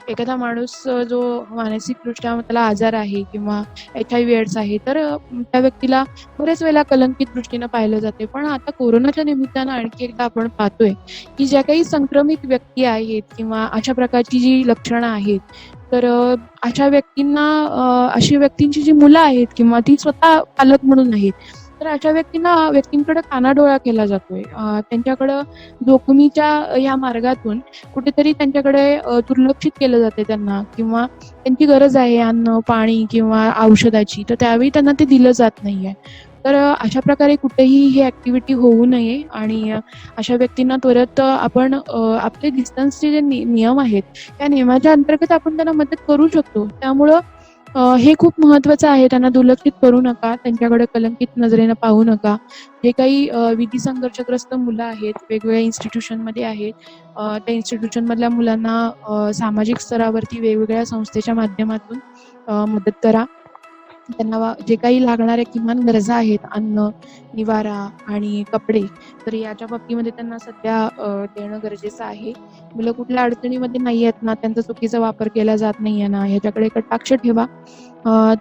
एखादा माणूस जो मानसिकदृष्ट्या त्याला आजार आहे किंवा HIV एड्स आहे, तर त्या व्यक्तीला बऱ्याच वेळेला कलंकित दृष्टीनं पाहिलं जाते. पण आता कोरोनाच्या निमित्तानं आणखी एकदा आपण पाहतोय, की ज्या काही संक्रमित व्यक्ती आहेत किंवा अशा प्रकारची जी लक्षणं आहेत, तर अशा व्यक्तींची जी मुलं आहेत किंवा ती स्वतः पालक म्हणून आहेत, तर अशा व्यक्तींकडे कानाडोळा केला जातोय. त्यांच्याकडं जोखमीच्या ह्या मार्गातून कुठेतरी त्यांच्याकडे दुर्लक्षित केलं जातंय त्यांना किंवा त्यांची गरज आहे अन्न, पाणी किंवा औषधाची, तर त्यावेळी त्यांना ते दिलं जात नाहीये. तर अशा प्रकारे कुठेही ही ॲक्टिव्हिटी होऊ नये आणि अशा व्यक्तींना त्वरित आपण आपले डिस्टन्सचे जे नियम आहेत, त्या नियमाच्या अंतर्गत आपण त्यांना मदत करू शकतो. त्यामुळं हे खूप महत्त्वाचं आहे. त्यांना दुर्लक्षित करू नका. त्यांच्याकडे कलंकित नजरेनं पाहू नका. जे काही विधी संघर्षग्रस्त मुलं आहेत, वेगवेगळ्या इन्स्टिट्यूशनमध्ये आहेत, त्या इन्स्टिट्यूशनमधल्या मुलांना सामाजिक स्तरावरती वेगवेगळ्या संस्थेच्या माध्यमातून मदत करा. त्यांना जे काही लागणाऱ्या किमान गरजा आहेत, अन्न, निवारा आणि कपडे, तर याच्या बाबतीमध्ये त्यांना सध्या देणं गरजेचं आहे. मुलं कुठल्या अडचणीमध्ये नाही आहेत ना, त्यांचा चुकीचा वापर केला जात नाहीये ना, ह्याच्याकडे कटाक्ष ठेवा.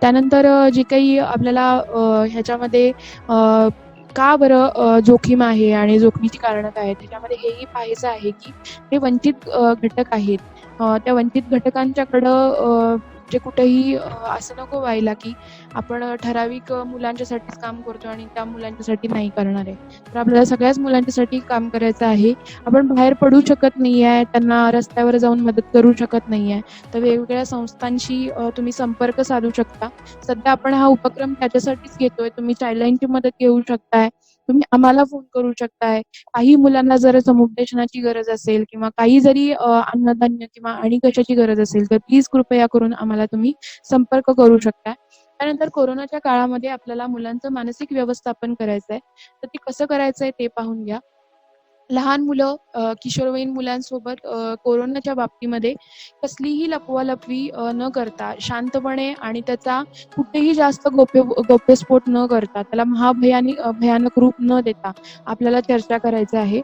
त्यानंतर जे काही आपल्याला ह्याच्यामध्ये का बरं जोखीम आहे आणि जोखमीची कारणं काय आहेत, त्याच्यामध्ये हेही पाहायचं आहे, की हे वंचित घटक आहेत. त्या वंचित घटकांच्याकडं म्हणजे कुठेही असं नको व्हायला, की आपण ठराविक मुलांच्यासाठीच काम करतो आणि त्या मुलांच्यासाठी नाही करणार आहे. तर आपल्याला सगळ्याच मुलांच्यासाठी काम करायचं आहे. आपण बाहेर पडू शकत नाहीये, त्यांना रस्त्यावर जाऊन मदत करू शकत नाहीये. तर वेगवेगळ्या संस्थांशी तुम्ही संपर्क साधू शकता. सध्या आपण हा उपक्रम त्याच्यासाठीच घेतोय. तुम्ही चाइल्डलाईनची मदत घेऊ शकताय. तुम्ही आम्हाला फोन करू शकताय. काही मुलांना जर समुपदेशनाची गरज असेल किंवा काही जरी अन्नधान्य किंवा आणि कशाची गरज असेल, तर प्लीज कृपया करून आम्हाला तुम्ही संपर्क करू शकता. त्यानंतर कोरोनाच्या काळामध्ये आपल्याला मुलांचं मानसिक व्यवस्थापन करायचंय. तर ते कसं करायचंय ते पाहून घ्या. लहान मुलं किशोरवयीन मुलांसोबत कोरोनाच्या बाबतीमध्ये कसलीही लपवालपवी न करता शांतपणे आणि त्याचा कुठेही जास्त गौप्यस्फोट न करता त्याला भयानक रूप न देता आपल्याला चर्चा करायची आहे.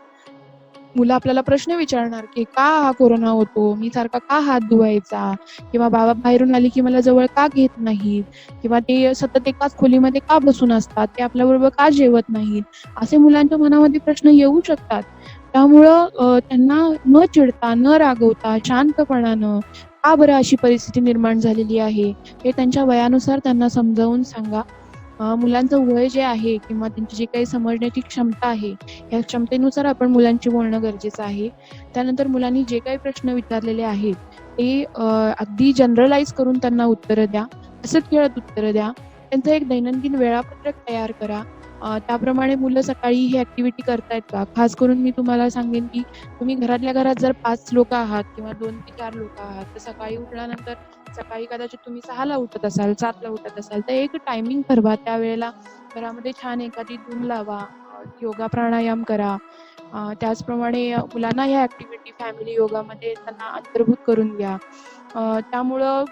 मुलं आपल्याला प्रश्न विचारणार, की "का हा कोरोना होतो? मी सारखा का हात धुवायचा? किंवा बाबा बाहेरून आली की मला जवळ का घेत नाहीत? किंवा ते सतत एकाच खोलीमध्ये का बसून असतात? ते आपल्याबरोबर का जेवत नाहीत?" असे मुलांच्या मनामध्ये प्रश्न येऊ शकतात. त्यामुळं त्यांना न चिडता, न रागवता, शांतपणानं का बरं अशी परिस्थिती निर्माण झालेली आहे, हे त्यांच्या वयानुसार त्यांना समजावून सांगा. मुलांचं वय जे आहे किंवा त्यांची जी काही समजण्याची क्षमता आहे, या क्षमतेनुसार आपण मुलांशी बोलणं गरजेचं आहे. त्यानंतर मुलांनी जे काही प्रश्न विचारलेले आहेत, ते अगदी जनरलाइज करून त्यांना उत्तरं द्या. हसत-खेळत उत्तरं द्या. त्यांचं एक दैनंदिन वेळापत्रक तयार करा. त्याप्रमाणे मुलं सकाळी ही ॲक्टिव्हिटी करतायत का? खास करून मी तुम्हाला सांगेन, की तुम्ही घरातल्या घरात जर 5 लोकं आहात किंवा 2 ते 4 लोकं आहात, तर सकाळी उठल्यानंतर सकाळी कदाचित तुम्ही 6:00ला उठत असाल, 7:00ला उठत असाल, तर एक टायमिंग ठरवा. त्यावेळेला घरामध्ये छान एखादी धून लावा, योगा प्राणायाम करा. त्याचप्रमाणे मुलांना ह्या ॲक्टिव्हिटी फॅमिली योगामध्ये त्यांना अंतर्भूत करून घ्या. त्यामुळं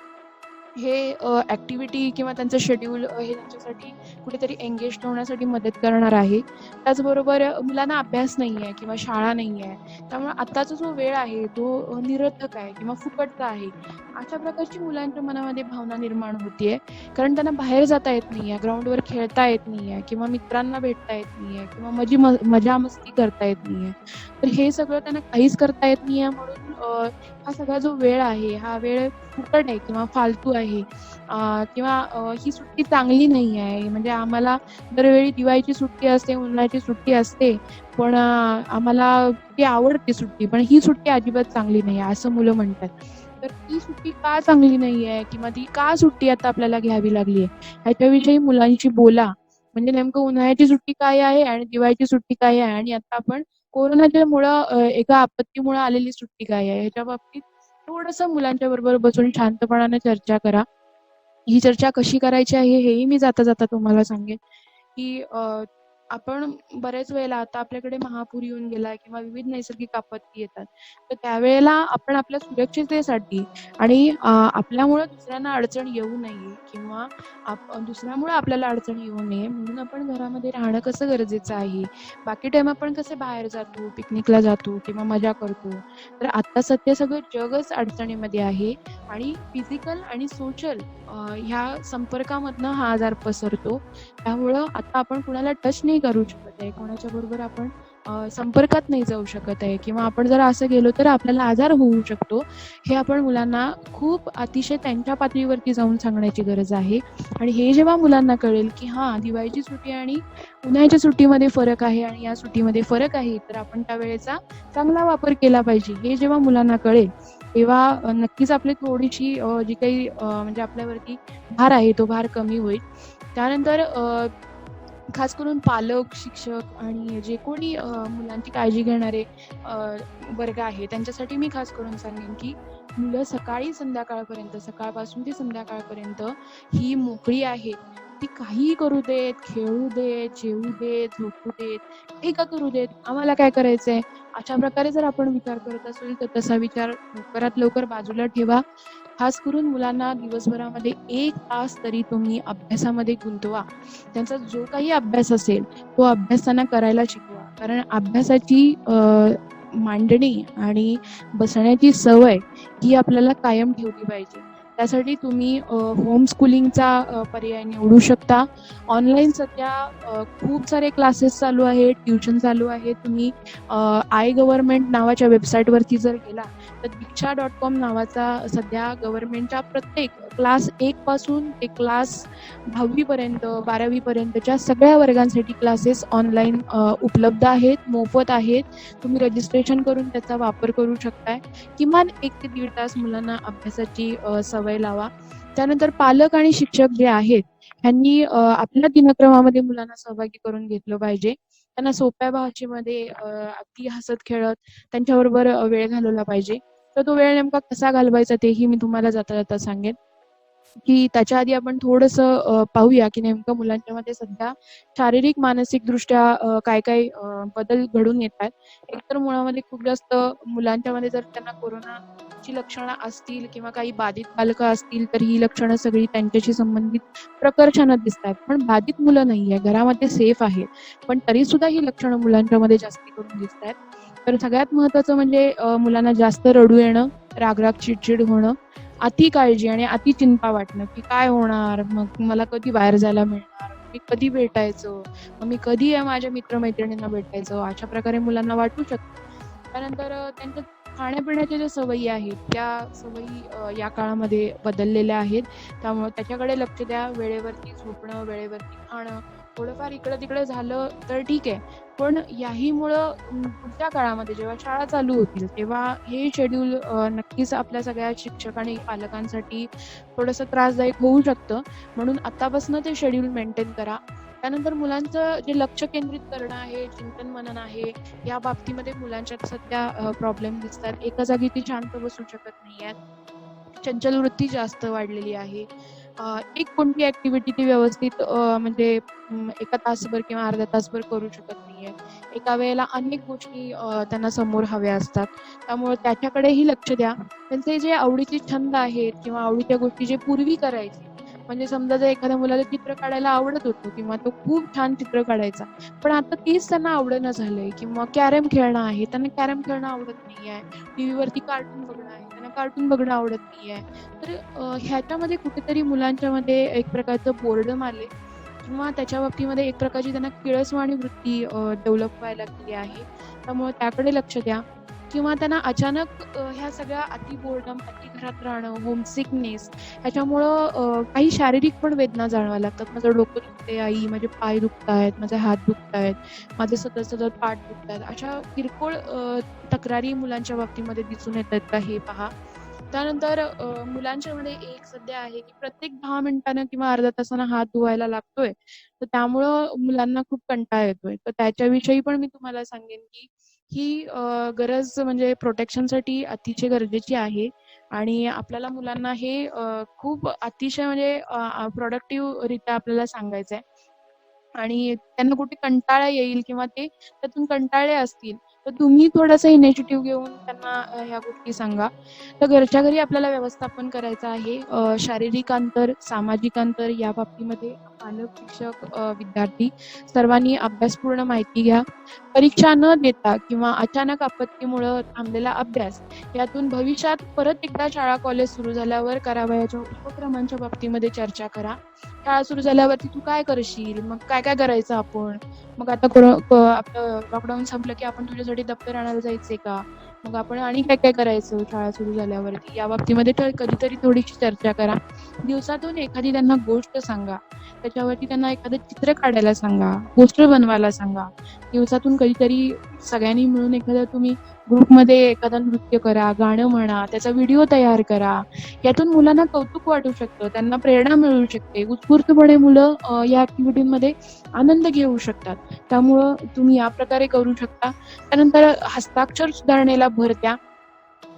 हे ॲक्टिव्हिटी किंवा त्यांचं शेड्यूल हे त्यांच्यासाठी कुठेतरी एंगेज ठेवण्यासाठी मदत करणार आहे. त्याचबरोबर मुलांना अभ्यास नाही आहे किंवा शाळा नाही आहे. त्यामुळे आत्ताचा जो वेळ आहे तो निरर्थक आहे किंवा फुकटचा आहे. अशा प्रकारची मुलांच्या मनामध्ये भावना निर्माण होतीये. कारण त्यांना बाहेर जाता येत नाहीये, ग्राउंडवर खेळता येत नाहीये किंवा मित्रांना भेटता येत नाहीये किंवा मजा-मस्ती करता येत नाहीये. तर हे सगळं त्यांना काहीच करता येत नाहीये म्हणून हा सगळा जो वेळ आहे, हा वेळ फुकट आहे किंवा फालतू आहे किंवा ही सुट्टी चांगली नाही आहे. म्हणजे आम्हाला दरवेळी दिवाळीची सुट्टी असते, उन्हाळ्याची सुट्टी असते, पण आम्हाला ती आवडते सुट्टी, पण ही सुट्टी अजिबात चांगली नाही आहे, असं मुलं म्हणतात. तर ती सुट्टी का चांगली नाही आहे किंवा ती का सुट्टी आता आपल्याला घ्यावी लागली आहे, ह्याच्याविषयी मुलांशी बोला. म्हणजे नेमकं उन्हाळ्याची सुट्टी काय आहे आणि दिवाळीची सुट्टी काय आहे आणि आता आपण कोरोनाच्यामुळं एका आपत्तीमुळं आलेली सुट्टी काय आहे, ह्याच्या बाबतीत थोडंसं मुलांच्या बरोबर बसून शांतपणाने चर्चा करा. ही चर्चा कशी करायची आहे हेही मी जाता-जाता तुम्हाला सांगेन, की आपण बऱ्याच वेळेला आता आपल्याकडे महापूर येऊन गेला किंवा विविध नैसर्गिक आपत्ती येतात. तर त्यावेळेला आपण आपल्या सुरक्षिततेसाठी आणि आपल्यामुळं दुसऱ्यांना अडचण येऊ नये किंवा दुसऱ्यामुळं आपल्याला अडचण येऊ नये म्हणून आपण घरामध्ये राहणं कसं गरजेचं आहे. बाकी टाईम आपण कसे बाहेर जातो, पिकनिकला जातो किंवा मजा करतो. तर आत्ता सध्या सगळं जगच अडचणीमध्ये आहे आणि फिजिकल आणि सोशल ह्या संपर्कामधनं हा आजार पसरतो. त्यामुळं आता आपण कुणाला टच नाही करू शकत आहे. कोणाच्या बरोबर आपण संपर्कात नाही जाऊ शकत आहे किंवा आपण जर असं गेलो तर आपल्याला आजार होऊ शकतो. हे आपण मुलांना खूप अतिशय त्यांच्या पातळीवरती जाऊन सांगण्याची गरज आहे आणि हे जेव्हा मुलांना कळेल, की हां, दिवाळीची सुट्टी आणि उन्हाळ्याच्या सुट्टीमध्ये फरक आहे आणि या सुट्टीमध्ये फरक आहे, तर आपण त्यावेळेचा चांगला वापर केला पाहिजे. हे जेव्हा मुलांना कळेल, तेव्हा नक्कीच आपली थोडीशी जी काही म्हणजे आपल्यावरती भार आहे, तो भार कमी होईल. त्यानंतर खास करून पालक, शिक्षक आणि जे कोणी मुलांची काळजी घेणारे वर्ग आहे, त्यांच्यासाठी मी खास करून सांगेन, की मुलं सकाळी संध्याकाळपर्यंत, सकाळपासून ते संध्याकाळपर्यंत ही मोकळी आहेत. ती काहीही करू देत, खेळू देत, जेवू देत, झोपू देत, काही का करू देत, आम्हाला काय करायचंय? अशा प्रकारे जर आपण विचार करत असेल, तर तसा विचार लवकरात लवकर बाजूला ठेवा. खास करून मुलांना दिवसभरामध्ये 1 तास तरी तुम्ही अभ्यासामध्ये गुंतवा. त्यांचा जो काही अभ्यास असेल, तो अभ्यास त्यांना करायला शिकवा. कारण अभ्यासाची मांडणी आणि बसण्याची सवय ही आपल्याला कायम ठेवली पाहिजे. त्यासाठी तुम्ही होम स्कूलिंगचा पर्याय निवडू शकता. ऑनलाईन सध्या खूप सारे क्लासेस चालू आहेत, ट्युशन चालू आहे. तुम्ही आय गव्हर्नमेंट नावाच्या वेबसाईटवरती जर गेला, तर दीक्षा.com नावाचा सध्या गव्हर्नमेंटच्या प्रत्येक क्लास 1 पासून ते क्लास 10वी पर्यंत 12वी पर्यंतच्या सगळ्या वर्गांसाठी क्लासेस ऑनलाईन उपलब्ध आहेत, मोफत आहेत. तुम्ही रजिस्ट्रेशन करून त्याचा वापर करू शकताय. किमान 1 ते 1.5 तास मुलांना अभ्यासाची सवय लावा. त्यानंतर पालक आणि शिक्षक जे आहेत ह्यांनी आपल्या दिनक्रमामध्ये मुलांना सहभागी करून घेतलं पाहिजे. त्यांना सोप्या भाषेमध्ये अगदी हसत-खेळत त्यांच्याबरोबर वेळ घालवला पाहिजे. तर तो वेळ नेमका कसा घालवायचा तेही मी तुम्हाला जाता-जाता सांगेन. की त्याच्या आधी आपण थोडंसं पाहूया की नेमकं मुलांच्यामध्ये सध्या शारीरिक, मानसिकदृष्ट्या काय-काय बदल घडून येतात. एकतर मुळामध्ये खूप जास्त मुलांच्यामध्ये जर त्यांना कोरोनाची लक्षणं असतील किंवा काही बाधित बालकं असतील, तर ही लक्षणं सगळी त्यांच्याशी संबंधित प्रकर्षानं दिसतात. पण बाधित मुलं नाहीये, घरामध्ये सेफ आहे. पण तरीसुद्धा ही लक्षणं मुलांच्यामध्ये जास्ती करून दिसतायत. तर सगळ्यात महत्त्वाचं म्हणजे मुलांना जास्त रडू येणं, राग-राग, चिड-चिड होणं, अति काळजी आणि अति चिंता वाटणं, की काय होणार? मग मला कधी बाहेर जायला मिळणार? मी कधी भेटायचं? मग मी कधी या माझ्या मित्र-मैत्रिणींना भेटायचं? अशा प्रकारे मुलांना वाटू शकतं. त्यानंतर त्यांच्या खाण्यापिण्याच्या ज्या सवयी आहेत, त्या सवयी या काळामध्ये बदललेल्या आहेत. त्यामुळं त्याच्याकडे लक्ष द्या. वेळेवरती झोपणं, वेळेवरती खाणं, थोडंफार इकडं-तिकडं झालं तर ठीक आहे. पण याहीमुळं पुढच्या काळामध्ये जेव्हा शाळा चालू होतील, तेव्हा हे शेड्यूल नक्कीच आपल्या सगळ्या शिक्षक आणि पालकांसाठी थोडंसं त्रासदायक होऊ शकतं. म्हणून आत्तापासून ते शेड्यूल मेंटेन करा. त्यानंतर मुलांचं जे लक्ष केंद्रित करणं आहे, चिंतन-मनन आहे, या बाबतीमध्ये मुलांच्यात सध्या प्रॉब्लेम दिसतात. एका जागी ती शांत बसू शकत नाहीयेत. चंचल वृत्ती जास्त वाढलेली आहे. एक कोणती ॲक्टिव्हिटी ती व्यवस्थित म्हणजे एका तासभर किंवा अर्ध्या तासभर करू शकत नाहीये. एका वेळेला अनेक गोष्टी त्यांना समोर हव्या असतात. त्यामुळे त्याच्याकडेही लक्ष द्या. त्यांचे जे आवडीचे छंद आहेत किंवा आवडीच्या गोष्टी जे पूर्वी करायचे, म्हणजे समजा जर एखाद्या मुलाला चित्र काढायला आवडत होतं किंवा तो खूप छान चित्र काढायचा, पण आता तेच त्यांना आवडेना झालंय किंवा कॅरम खेळणं आहे, त्यांना कॅरम खेळणं आवडत नाहीये. टीव्हीवरती कार्टून बघणं आहे, त्यांना कार्टून बघणं आवडत नाहीये. तर ह्याच्यामध्ये कुठेतरी मुलांच्यामध्ये एक प्रकारचं बोर्डम आले किंवा त्याच्या बाबतीमध्ये एक प्रकारची त्यांना किळसवाणी वृत्ती डेव्हलप व्हायला लागलेली आहे. त्यामुळे त्याकडे लक्ष द्या किंवा त्यांना अचानक ह्या सगळ्या अति बोर्डम, अति घरात राहणं, होमसिकनेस ह्याच्यामुळं काही शारीरिक पण वेदना जाणवायला लागतात. माझं डोकं दुखतंय आई, माझे पाय दुखतायत, माझे हात दुखतायत, माझे सतत पाठ दुखतायत. अशा किरकोळ तक्रारी मुलांच्या बाबतीमध्ये दिसून येतात का हे पहा. त्यानंतर मुलांच्यामध्ये एक सध्या आहे की प्रत्येक 10 मिनिटानं किंवा अर्ध्या तासानं हात धुवायला लागतोय. तर त्यामुळं मुलांना खूप कंटाळा येतोय. तर त्याच्याविषयी पण मी तुम्हाला सांगेन की ही गरज म्हणजे प्रोटेक्शनसाठी अतिशय गरजेची आहे आणि आपल्याला मुलांना हे खूप अतिशय म्हणजे प्रॉडक्टिव्हरित्या आपल्याला सांगायचं आहे. आणि त्यांना कुठे कंटाळा येईल किंवा ते त्यातून कंटाळले असतील, तर तुम्ही थोडासा इनिशिएटिव्ह घेऊन त्यांना ह्या गोष्टी सांगा. तर घरच्या घरी आपल्याला व्यवस्थापन करायचं आहे. शारीरिक अंतर, सामाजिक अंतर या बाबतीमध्ये पालक, शिक्षक, विद्यार्थी सर्वांनी अभ्यासपूर्ण माहिती घ्या. परीक्षा न देता किंवा अचानक आपत्तीमुळं थांबलेला अभ्यास यातून भविष्यात परत एकदा शाळा, कॉलेज सुरू झाल्यावर करावयाच्या उपक्रमांच्या बाबतीमध्ये चर्चा करा. शाळा सुरू झाल्यावरती तू काय करशील? मग काय-काय करायचं आपण? मग आता आपलं लॉकडाऊन संपलं की आपण तुझ्यासाठी दप्तर आणायला जायचंय का? मग आपण आणि काय-काय करायचं शाळा सुरू झाल्यावरती? या बाबतीमध्ये कधीतरी थोडीशी चर्चा करा. दिवसातून एखादी त्यांना गोष्ट सांगा. त्याच्यावरती त्यांना एखादं चित्र काढायला सांगा, पोस्टर बनवायला सांगा. दिवसातून कधीतरी सगळ्यांनी मिळून एखादा तुम्ही ग्रुपमध्ये एखादं नृत्य करा, गाणं म्हणा, त्याचा व्हिडिओ तयार करा. यातून मुलांना कौतुक वाटू शकतं, त्यांना प्रेरणा मिळू शकते. उत्स्फूर्तपणे मुलं या ॲक्टिव्हिटीमध्ये आनंद घेऊ शकतात. त्यामुळं तुम्ही या प्रकारे करू शकता. त्यानंतर हस्ताक्षर सुधारणेला भर द्या.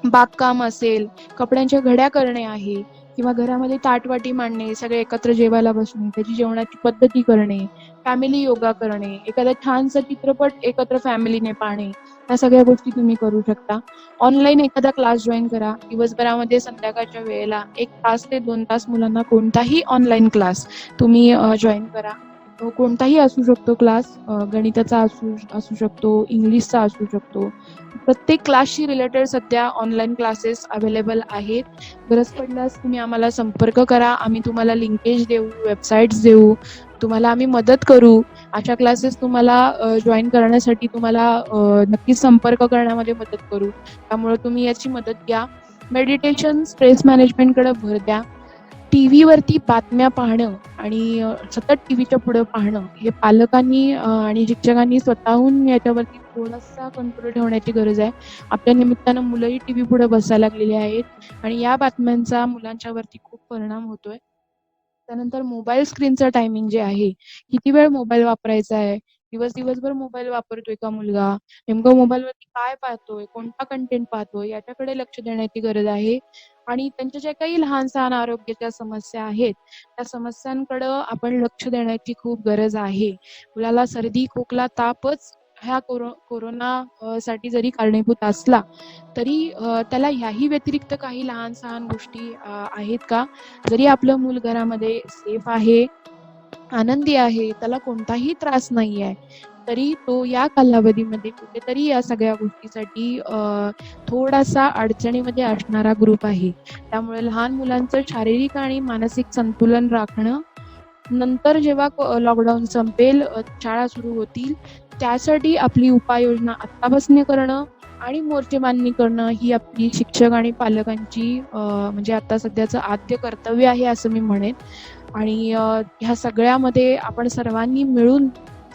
बागकाम असेल, कपड्यांच्या घड्या करणे आहे किंवा घरामध्ये ताटवाटी मांडणे, सगळे एकत्र जेवायला बसणे, त्याची जेवणाची पद्धती करणे, फॅमिली योगा करणे, एखादा छानसा चित्रपट एकत्र फॅमिलीने पाहणे, ह्या सगळ्या गोष्टी तुम्ही करू शकता. ऑनलाईन एखादा क्लास जॉइन करा. दिवसभरामध्ये संध्याकाळच्या वेळेला 1 तास ते 2 तास मुलांना कोणताही ऑनलाईन क्लास तुम्ही जॉइन करा. तो कोणताही असू शकतो क्लास, गणिताचा असू शकतो, इंग्लिशचा असू शकतो. प्रत्येक क्लासशी रिलेटेड सध्या ऑनलाईन क्लासेस अवेलेबल आहेत. गरज पडल्यास तुम्ही आम्हाला संपर्क करा. आम्ही तुम्हाला लिंकेज देऊ, वेबसाईट्स देऊ. तुम्हाला आम्ही मदत करू. अशा क्लासेस तुम्हाला जॉइन करण्यासाठी तुम्हाला नक्कीच संपर्क करण्यामध्ये मदत करू. त्यामुळे तुम्ही याची मदत घ्या. मेडिटेशन, स्ट्रेस मॅनेजमेंटकडे भर द्या. टीव्हीवरती बातम्या पाहणं आणि सतत टीव्हीच्या पुढे पाहणं हे पालकांनी आणि शिक्षकांनी स्वतःहून याच्यावरती थोडासा कंट्रोल ठेवण्याची गरज आहे. आपल्या निमित्तानं मुलंही टीव्ही पुढे बसायला लागलेली आहेत आणि या बातम्यांचा मुलांच्यावरती खूप परिणाम होतोय. त्यानंतर मोबाईल स्क्रीनचं टायमिंग जे आहे, किती वेळ मोबाईल वापरायचा आहे, दिवसभर मोबाईल वापरतोय का मुलगा, नेमकं मोबाईलवरती काय पाहतोय, कोणता कंटेंट पाहतोय याच्याकडे लक्ष देण्याची गरज आहे. आणि त्यांच्या ज्या काही लहान-सहान आरोग्याच्या समस्या आहेत, त्या समस्यांकडं आपण लक्ष देण्याची खूप गरज आहे. मुलाला सर्दी, खोकला, तापच ह्या कोरोना साठी जरी कारणीभूत असला, तरी त्याला ह्याही व्यतिरिक्त काही लहान-सहान गोष्टी आहेत का? जरी आपलं मूल घरामध्ये सेफ आहे, आनंदी आहे, त्याला कोणताही त्रास नाहीये, तरी तो या कालावधीमध्ये कुठेतरी या सगळ्या गोष्टीसाठी थोडासा अडचणीमध्ये असणारा ग्रुप आहे. त्यामुळे लहान मुलांचं शारीरिक आणि मानसिक संतुलन राखणं, नंतर जेव्हा लॉकडाऊन संपेल, शाळा सुरू होतील, त्यासाठी आपली उपाययोजना आत्तापासून करणं आणि मोर्चेबांधणी करणं ही आपली शिक्षक आणि पालकांची म्हणजे आता सध्याचं आद्य कर्तव्य आहे असं मी म्हणेन. आणि ह्या सगळ्यामध्ये आपण सर्वांनी मिळून,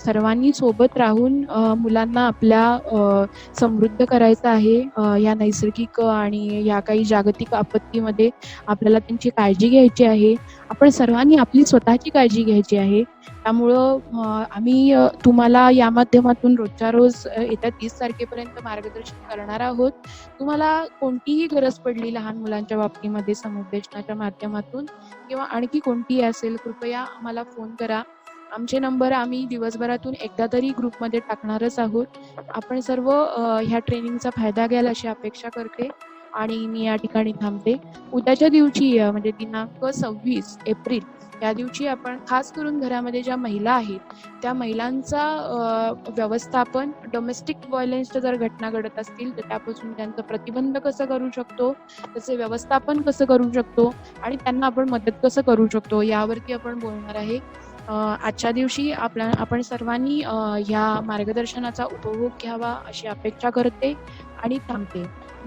सर्वांनी सोबत राहून मुलांना आपल्या समृद्ध करायचं आहे. या नैसर्गिक आणि या काही जागतिक आपत्तीमध्ये आपल्याला त्यांची काळजी घ्यायची आहे. आपण सर्वांनी आपली स्वतःची काळजी घ्यायची आहे. त्यामुळं आम्ही तुम्हाला या माध्यमातून रोजच्या रोज येत्या 30 तारखेपर्यंत मार्गदर्शन करणार आहोत. तुम्हाला कोणतीही गरज पडली लहान मुलांच्या बाबतीमध्ये समुपदेशनाच्या माध्यमातून किंवा आणखी कोणतीही असेल, कृपया आम्हाला फोन करा. आमचे नंबर आम्ही दिवसभरातून एकदा तरी ग्रुपमध्ये टाकणारच आहोत. आपण सर्व ह्या ट्रेनिंगचा फायदा घ्याल अशी अपेक्षा करते आणि मी या ठिकाणी थांबते. उद्याच्या दिवशी म्हणजे दिनांक 26 एप्रिल या दिवशी आपण खास करून घरामध्ये ज्या महिला आहेत, त्या महिलांचा व्यवस्थापन, डोमेस्टिक व्हायलन्सच्या जर घटना घडत असतील, तर त्यापासून त्यांचं प्रतिबंध कसं करू शकतो, त्याचे व्यवस्थापन कसं करू शकतो आणि त्यांना आपण मदत कसं करू शकतो, यावरती आपण बोलणार आहे. आजच्या दिवशी आपण सर्वांनी ह्या मार्गदर्शनाचा उपभोग घ्यावा अशी अपेक्षा करते आणि थांबते.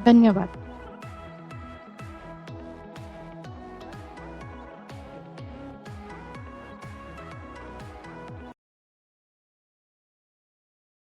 धन्यवाद.